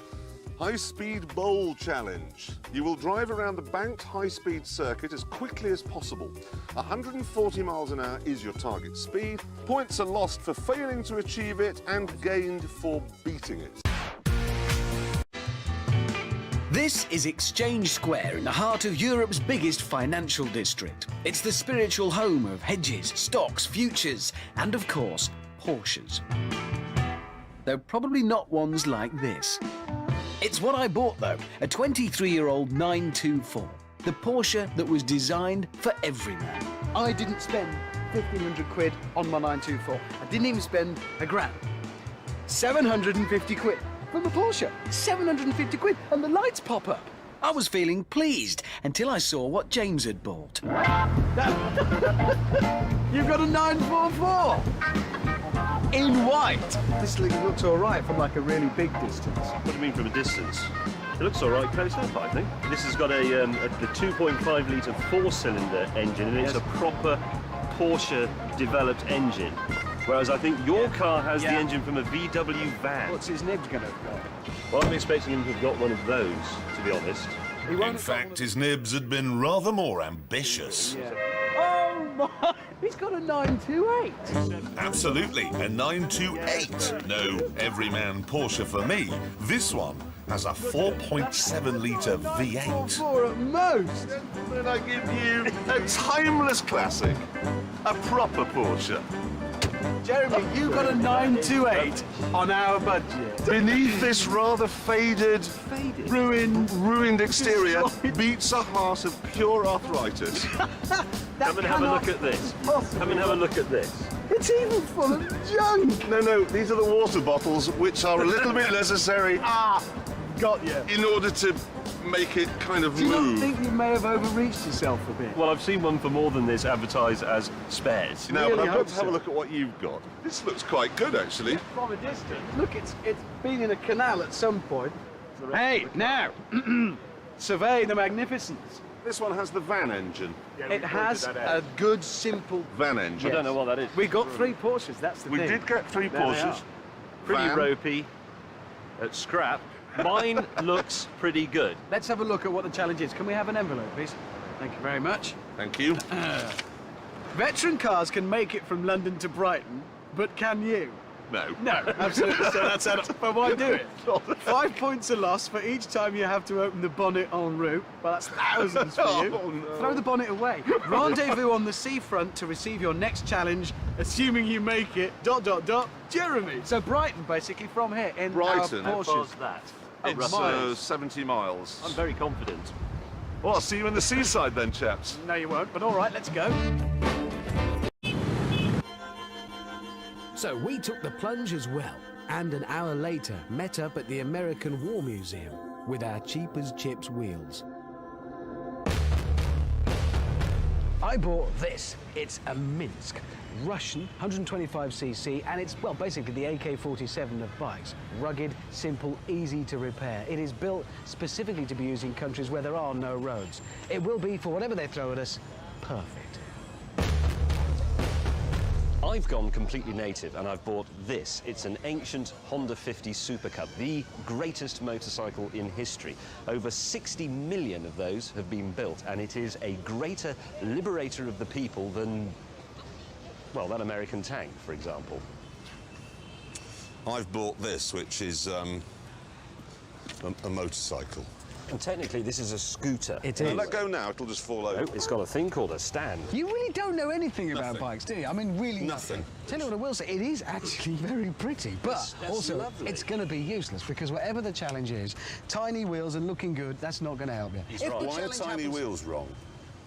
High-speed bowl challenge. You will drive around the banked high-speed circuit as quickly as possible. 140 miles an hour is your target speed. Points are lost for failing to achieve it and gained for beating it. This is Exchange Square in the heart of Europe's biggest financial district. It's the spiritual home of hedges, stocks, futures, and of course, Porsches. Though probably not ones like this. It's what I bought though, a 23-year-old 924. The Porsche that was designed for every man. I didn't spend 1,500 quid on my 924. I didn't even spend a grand. 750 quid from a Porsche. 750 quid, and the lights pop up. I was feeling pleased until I saw what James had bought. You've got a 944. in white. This looks all right from like a really big distance. What do you mean from a distance? It looks all right close up, I think. This has got the 2.5 litre 4-cylinder engine, and it's a proper Porsche-developed engine. Whereas I think your car has the engine from a VW van. What's his nibs going to go? Well, I'm expecting him to have got one of those, to be honest. In fact, his nibs had been rather more ambitious. Oh my! He's got a 928. Absolutely, a 928. No everyman Porsche for me. This one has a 4.7 litre V8. Four at most. Then I give you a timeless classic, a proper Porsche. Jeremy, you got a 928 on our budget. Beneath this rather faded, ruined exterior beats a heart of pure arthritis. Come and have a look at this. Come and have a look at this. It's even full of junk. No, these are the water bottles, which are a little bit necessary Got you. in order to make it kind of Do you move. not think you may have overreached yourself a bit? Well, I've seen one for more than this advertised as spares. Now, Really but I've hope got to have so. a look at what you've got. This looks quite good, actually. From a distance. Look, it's been in a canal at some point. Hey, now, survey the magnificence. This one has the van engine. It has a good, simple... Van engine. I don't know what that is. We got 3 Porsches, that's the We thing. did get 3 There they Porsches. are. Pretty Van. ropey, scrap. Mine looks pretty good. Let's have a look at what the challenge is. Can we have an envelope, please? Thank you very much. Thank you. Veteran cars can make it from London to Brighton, but can you? No. No, absolutely. So that's it. But why do it? 5 points are lost for each time you have to open the bonnet en route. Well, that's thousands for you. Oh, no. Throw the bonnet away. Rendezvous on the seafront to receive your next challenge, assuming you make it. ... Jeremy. So Brighton, basically, from here in Brighton. our How far's Porsches. that? It's miles. 70 miles. I'm very confident. Well, I'll see you in the seaside then, chaps. No, you won't. But all right, let's go. So we took the plunge as well, and an hour later met up at the American War Museum with our cheap as chips wheels. I bought this. It's a Minsk, Russian, 125cc, and it's, well, basically the AK-47 of bikes. Rugged, simple, easy to repair. It is built specifically to be used in countries where there are no roads. It will be, for whatever they throw at us, perfect. I've gone completely native and I've bought this. It's an ancient Honda 50 Super Cub, the greatest motorcycle in history. Over 60 million of those have been built, and it is a greater liberator of the people than, well, that American tank, for example. I've bought this, which is a motorcycle. And technically, this is a scooter. It Now, is. let go now, it'll just fall over. Oh, it's got a thing called a stand. You really don't know anything about Nothing. bikes, do you? I mean, really Nothing. Tell you what I will say, it is actually very pretty, but That's also lovely. it's going to be useless because whatever the challenge is, tiny wheels and looking good, that's not going to help you. He's If right. the Why are challenge tiny happens- wheels wrong?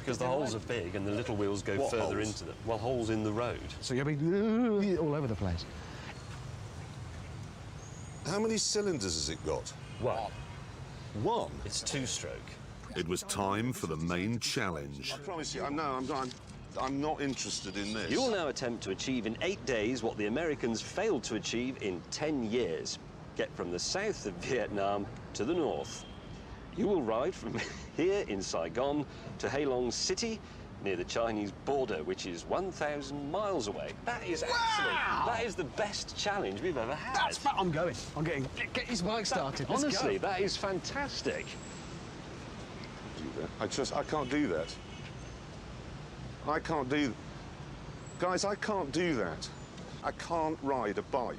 Because the holes are big and the little wheels go What further holes? into them. Well, holes in the road. So you'll be all over the place. How many cylinders has it got? One. One. It's two-stroke. It was time for the main challenge. I promise you, I'm not interested in this. You will now attempt to achieve in 8 days what the Americans failed to achieve in 10 years. Get from the south of Vietnam to the north. You will ride from here in Saigon to Halong City, near the Chinese border, which is 1,000 miles away. That is excellent. That is the best challenge we've ever had. That's I'm going. I'm getting. Get his bike started. Let's Honestly, go. that is fantastic. I can't do that. I can't do... Guys, I can't do that. I can't ride a bike.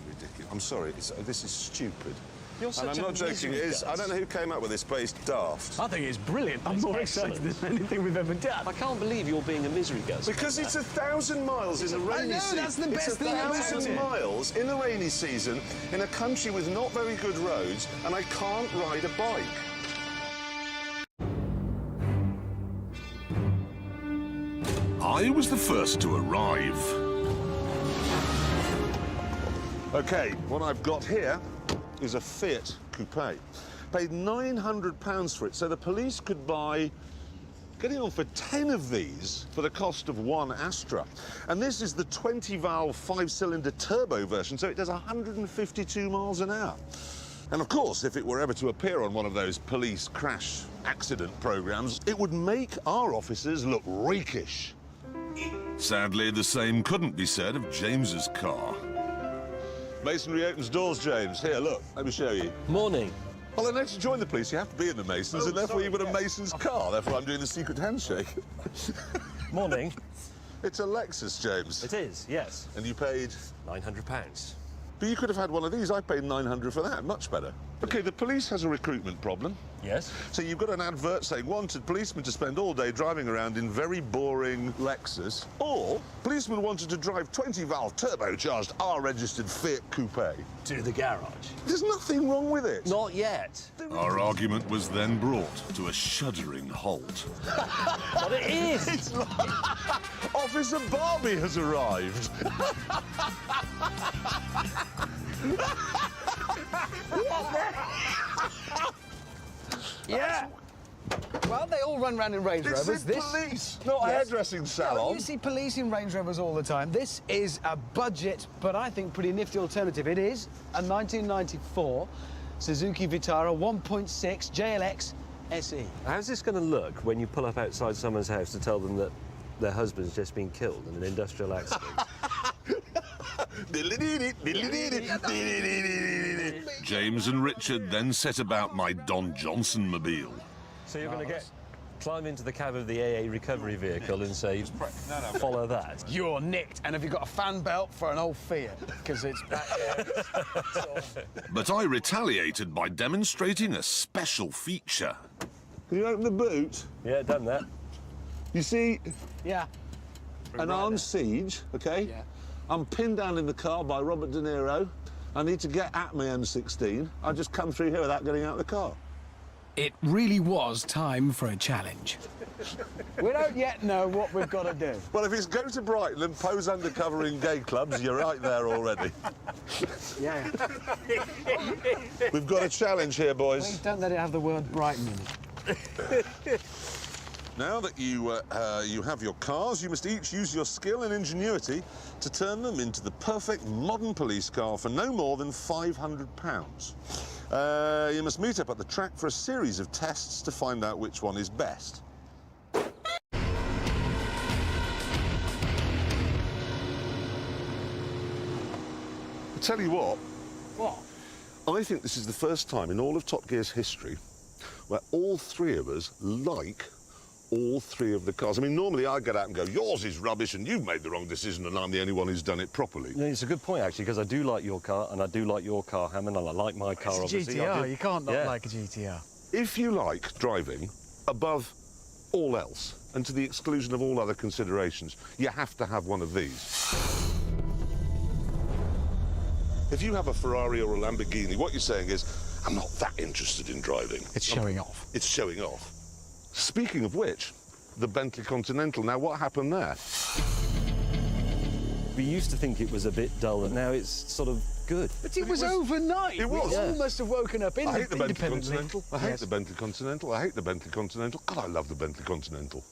Ridiculous. I'm sorry, this is stupid. You're And such I'm a not joking, it is. I don't know who came up with this, but it's daft. I think it's brilliant. I'm more excited than anything we've ever done. I can't believe you're being a misery guest. Because it's 1,000 miles in the rainy know, season. that's the best thing about It's 1,000 it. miles in the rainy season in a country with not very good roads, and I can't ride a bike. I was the first to arrive. OK, what I've got here is a Fiat Coupe. Paid £900 for it, so the police could buy getting on for 10 of these for the cost of one Astra. And this is the 20-valve, 5-cylinder turbo version, so it does 152 miles an hour. And of course, if it were ever to appear on one of those police crash accident programs, it would make our officers look rakish. Sadly, the same couldn't be said of James's car. Masonry opens doors, James. Here, look, let me show you. Morning. Well, then, to join the police, you have to be in the Masons, and therefore you've got a Mason's car. Therefore, I'm doing the secret handshake. Morning. It's a Lexus, James. It is, yes. And you paid? £900. But you could have had one of these. I paid $900 for that. Much better. OK, the police has a recruitment problem. Yes. So you've got an advert saying wanted policemen to spend all day driving around in very boring Lexus, or policemen wanted to drive 20-valve turbocharged R-registered Fiat Coupe. To the garage. There's nothing wrong with it. Not yet. Our argument was then brought to a shuddering halt. But it is! It's like Officer Barbie has arrived. Yeah. Well, they all run around in Range This Rovers. is police, not a hairdressing salon. You see police in Range Rovers all the time. This is a budget, but I think pretty nifty alternative. It is a 1994 Suzuki Vitara 1.6 JLX SE. How's this going to look when you pull up outside someone's house to tell them that their husband's just been killed in an industrial accident? James and Richard then set about my Don Johnson mobile. So you're going to climb into the cab of the AA recovery vehicle and say, follow that? You're nicked. And have you got a fan belt for an old Fiat? Because it's back there. But I retaliated by demonstrating a special feature. Can you open the boot? Yeah, done that. You see, Yeah. an armed siege, OK? Yeah. I'm pinned down in the car by Robert De Niro. I need to get at my M16. I just come through here without getting out of the car. It really was time for a challenge. We don't yet know what we've got to do. Well, if it's go to Brighton and pose undercover in gay clubs, you're right there already. Yeah. We've got a challenge here, boys. Please don't let it have the word Brighton in it. Now that you have your cars, you must each use your skill and ingenuity to turn them into the perfect modern police car for no more than £500. You must meet up at the track for a series of tests to find out which one is best. I tell you what. What? I think this is the first time in all of Top Gear's history where all three of us like all three of the cars. I mean, normally I get out and go, yours is rubbish and you've made the wrong decision and I'm the only one who's done it properly. No, it's a good point, actually, because I do like your car and I do like your car, Hammond, and I like my car, It's a obviously. GTR. You can't not like a GTR. If you like driving above all else and to the exclusion of all other considerations, you have to have one of these. If you have a Ferrari or a Lamborghini, what you're saying is, I'm not that interested in driving. It's showing off. It's showing off. Speaking of which, the Bentley Continental. Now, what happened there? We used to think it was a bit dull, and now it's sort of good. But it was overnight. It was. We all must have woken up I hate the Bentley independently. Continental. I hate the Bentley Continental. I hate the Bentley Continental. God, I love the Bentley Continental.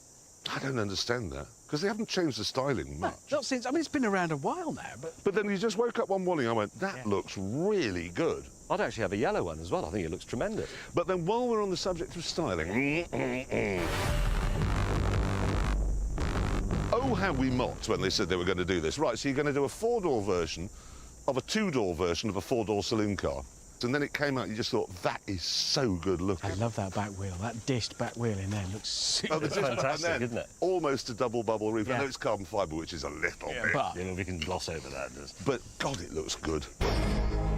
I don't understand that, because they haven't changed the styling much. Not since, I mean, it's been around a while now, but... But then you just woke up one morning and I went, that looks really good. I'd actually have a yellow one as well. I think it looks tremendous. But then while we're on the subject of styling... Oh, how we mocked when they said they were going to do this. Right, so you're going to do a four-door version of a two-door version of a four-door saloon car. And then it came out, you just thought, that is so good looking. I love that back wheel. That dished back wheel in there looks super. It's fantastic, and then isn't it? Almost a double bubble roof. I Yeah. know it's carbon fibre, which is a little bit. But You know, we can gloss over that. But, God, it looks good.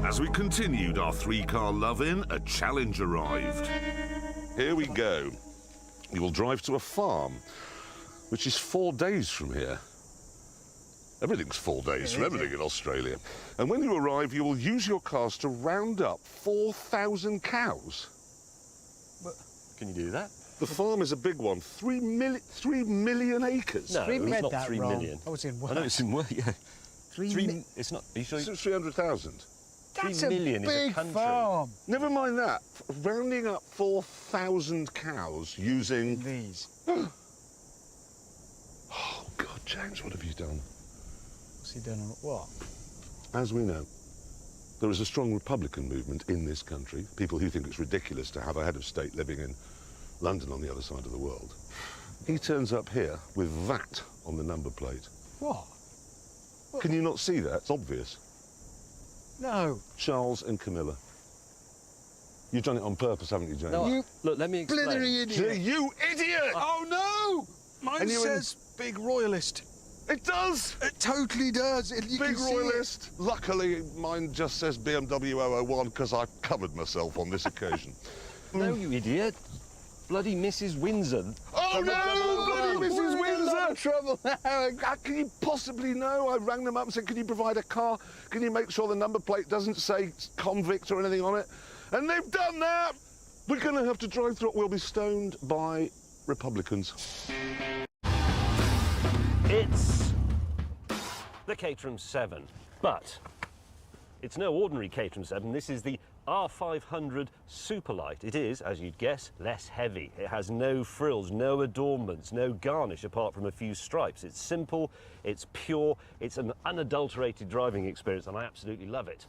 As we continued our three-car love-in, a challenge arrived. Here we go. You will drive to a farm, which is 4 days from here. Everything's 4 days from everything in Australia. And when you arrive, you will use your cars to round up 4,000 cows. Can you do that? The farm is a big one, 3 million acres. No, We it's read not that 3 wrong. million. Oh, it's in I know it's in work, yeah. It's not. Are you sure? It's 300,000. That's 3 million a is a big country. farm. Never mind that. Rounding up 4,000 cows using These. James, what have you done? What's he done? What? As we know, there is a strong Republican movement in this country, people who think it's ridiculous to have a head of state living in London on the other side of the world. He turns up here with that on the number plate. What? Can you not see that? It's obvious. No. Charles and Camilla. You've done it on purpose, haven't you, James? No, You look, let me explain. blithering idiot. You idiot! Oh no! Mine And you says big royalist. It does! It totally does. You Big can see it. royalist. Luckily, mine just says BMW 001 because I covered myself on this occasion. No, you idiot. Bloody Mrs. Windsor. Oh no! Bloody Mrs. Windsor! Trouble now. How can you possibly know? I rang them up and said, can you provide a car? Can you make sure the number plate doesn't say convict or anything on it? And they've done that! We're going to have to drive through it. We'll be stoned by Republicans. It's the Caterham 7, but it's no ordinary Caterham 7. This is the R500 Superlight. It is, as you'd guess, less heavy. It has no frills, no adornments, no garnish apart from a few stripes. It's simple, it's pure, it's an unadulterated driving experience, and I absolutely love it.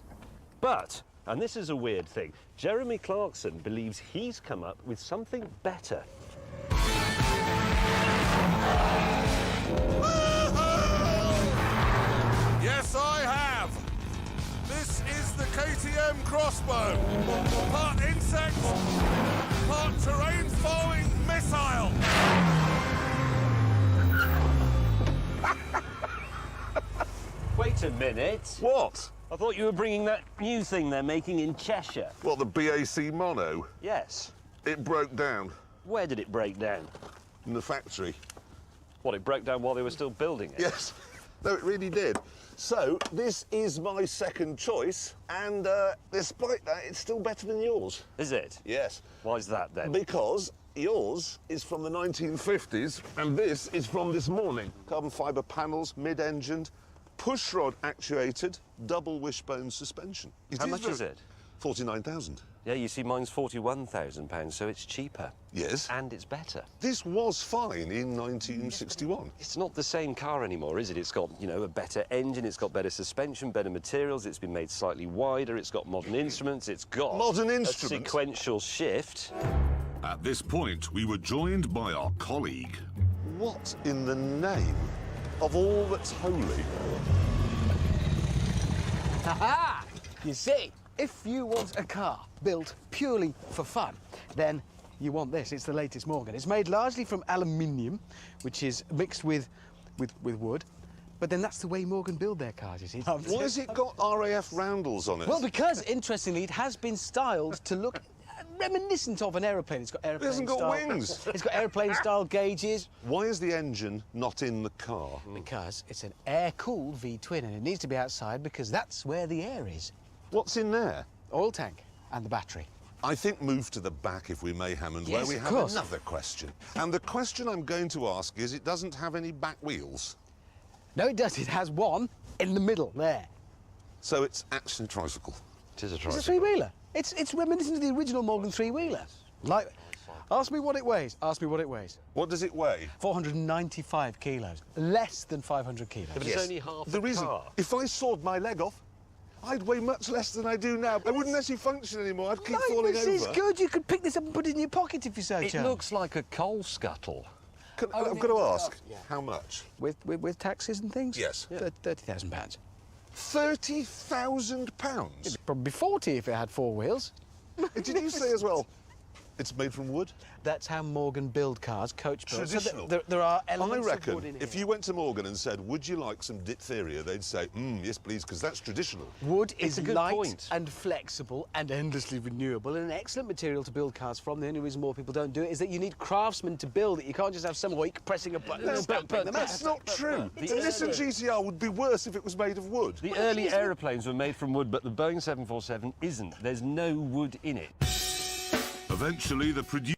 But, and this is a weird thing, Jeremy Clarkson believes he's come up with something better. Yes, I have. This is the KTM crossbow. Part insect, part terrain-following missile. Wait a minute. What? I thought you were bringing that new thing they're making in Cheshire. What, the BAC Mono? Yes. It broke down Where did it break down? in the factory. What, it broke down while they were still building it? Yes. No, it really did. So, this is my second choice, and despite that, it's still better than yours. Is it? Yes. Why is that then? Because yours is from the 1950s, and this is from this morning. Carbon fibre panels, mid-engined, pushrod actuated, double wishbone suspension. How much is it? 49,000. Yeah, you see, mine's £41,000, so it's cheaper. Yes. And it's better. This was fine in 1961. It's not the same car anymore, is it? It's got, you know, a better engine, it's got better suspension, better materials, it's been made slightly wider, it's got modern instruments, it's got Modern a instruments? sequential shift. At this point, we were joined by our colleague. What in the name of all that's holy? Ha-ha! You see, if you want a car built purely for fun, then you want this. It's the latest Morgan. It's made largely from aluminium, which is mixed with wood. But then that's the way Morgan build their cars, you see. Why has it got RAF roundels on it? Well, because, interestingly, it has been styled to look reminiscent of an aeroplane. It's got aeroplane hasn't got style. wings. It's got aeroplane-style gauges. Why is the engine not in the car? Because it's an air-cooled V-twin, and it needs to be outside because that's where the air is. What's in there? Oil tank and the battery. I think move to the back, if we may, Hammond, Yes, where we of have course. another question. And the question I'm going to ask is, it doesn't have any back wheels. No, it does. It has one in the middle there. So it's actually a tricycle. It is a It's tricycle. a three-wheeler. It's reminiscent of the original Morgan three-wheeler. Like, ask me what it weighs. Ask me what it weighs. What does it weigh? 495 kilos. Less than 500 kilos. But it's only half The a reason, car. if I sawed my leg off, I'd weigh much less than I do now. I wouldn't actually function anymore. I'd keep falling This over. is good. You could pick this up and put it in your pocket if you so It chose. looks like a coal scuttle. I've got to ask, how much? With taxes and things? Yes. £30,000. £30,000? It'd probably be 40 if it had four wheels. Did you say as well, it's made from wood? That's how Morgan build cars, coach build. So Traditional. there are I elements of wood reckon in if here. you went to Morgan and said, would you like some diphtheria, they'd say, yes, please, because that's traditional. Wood It's is a good light point. and flexible and endlessly renewable and an excellent material to build cars from. The only reason more people don't do it is that you need craftsmen to build it. You can't just have some week pressing a button and stamping them out. That's not true. The The Nissan GTR would be worse if it was made of wood. The early aeroplanes were made from wood, but the Boeing 747 isn't. There's no wood in it. Eventually, the producer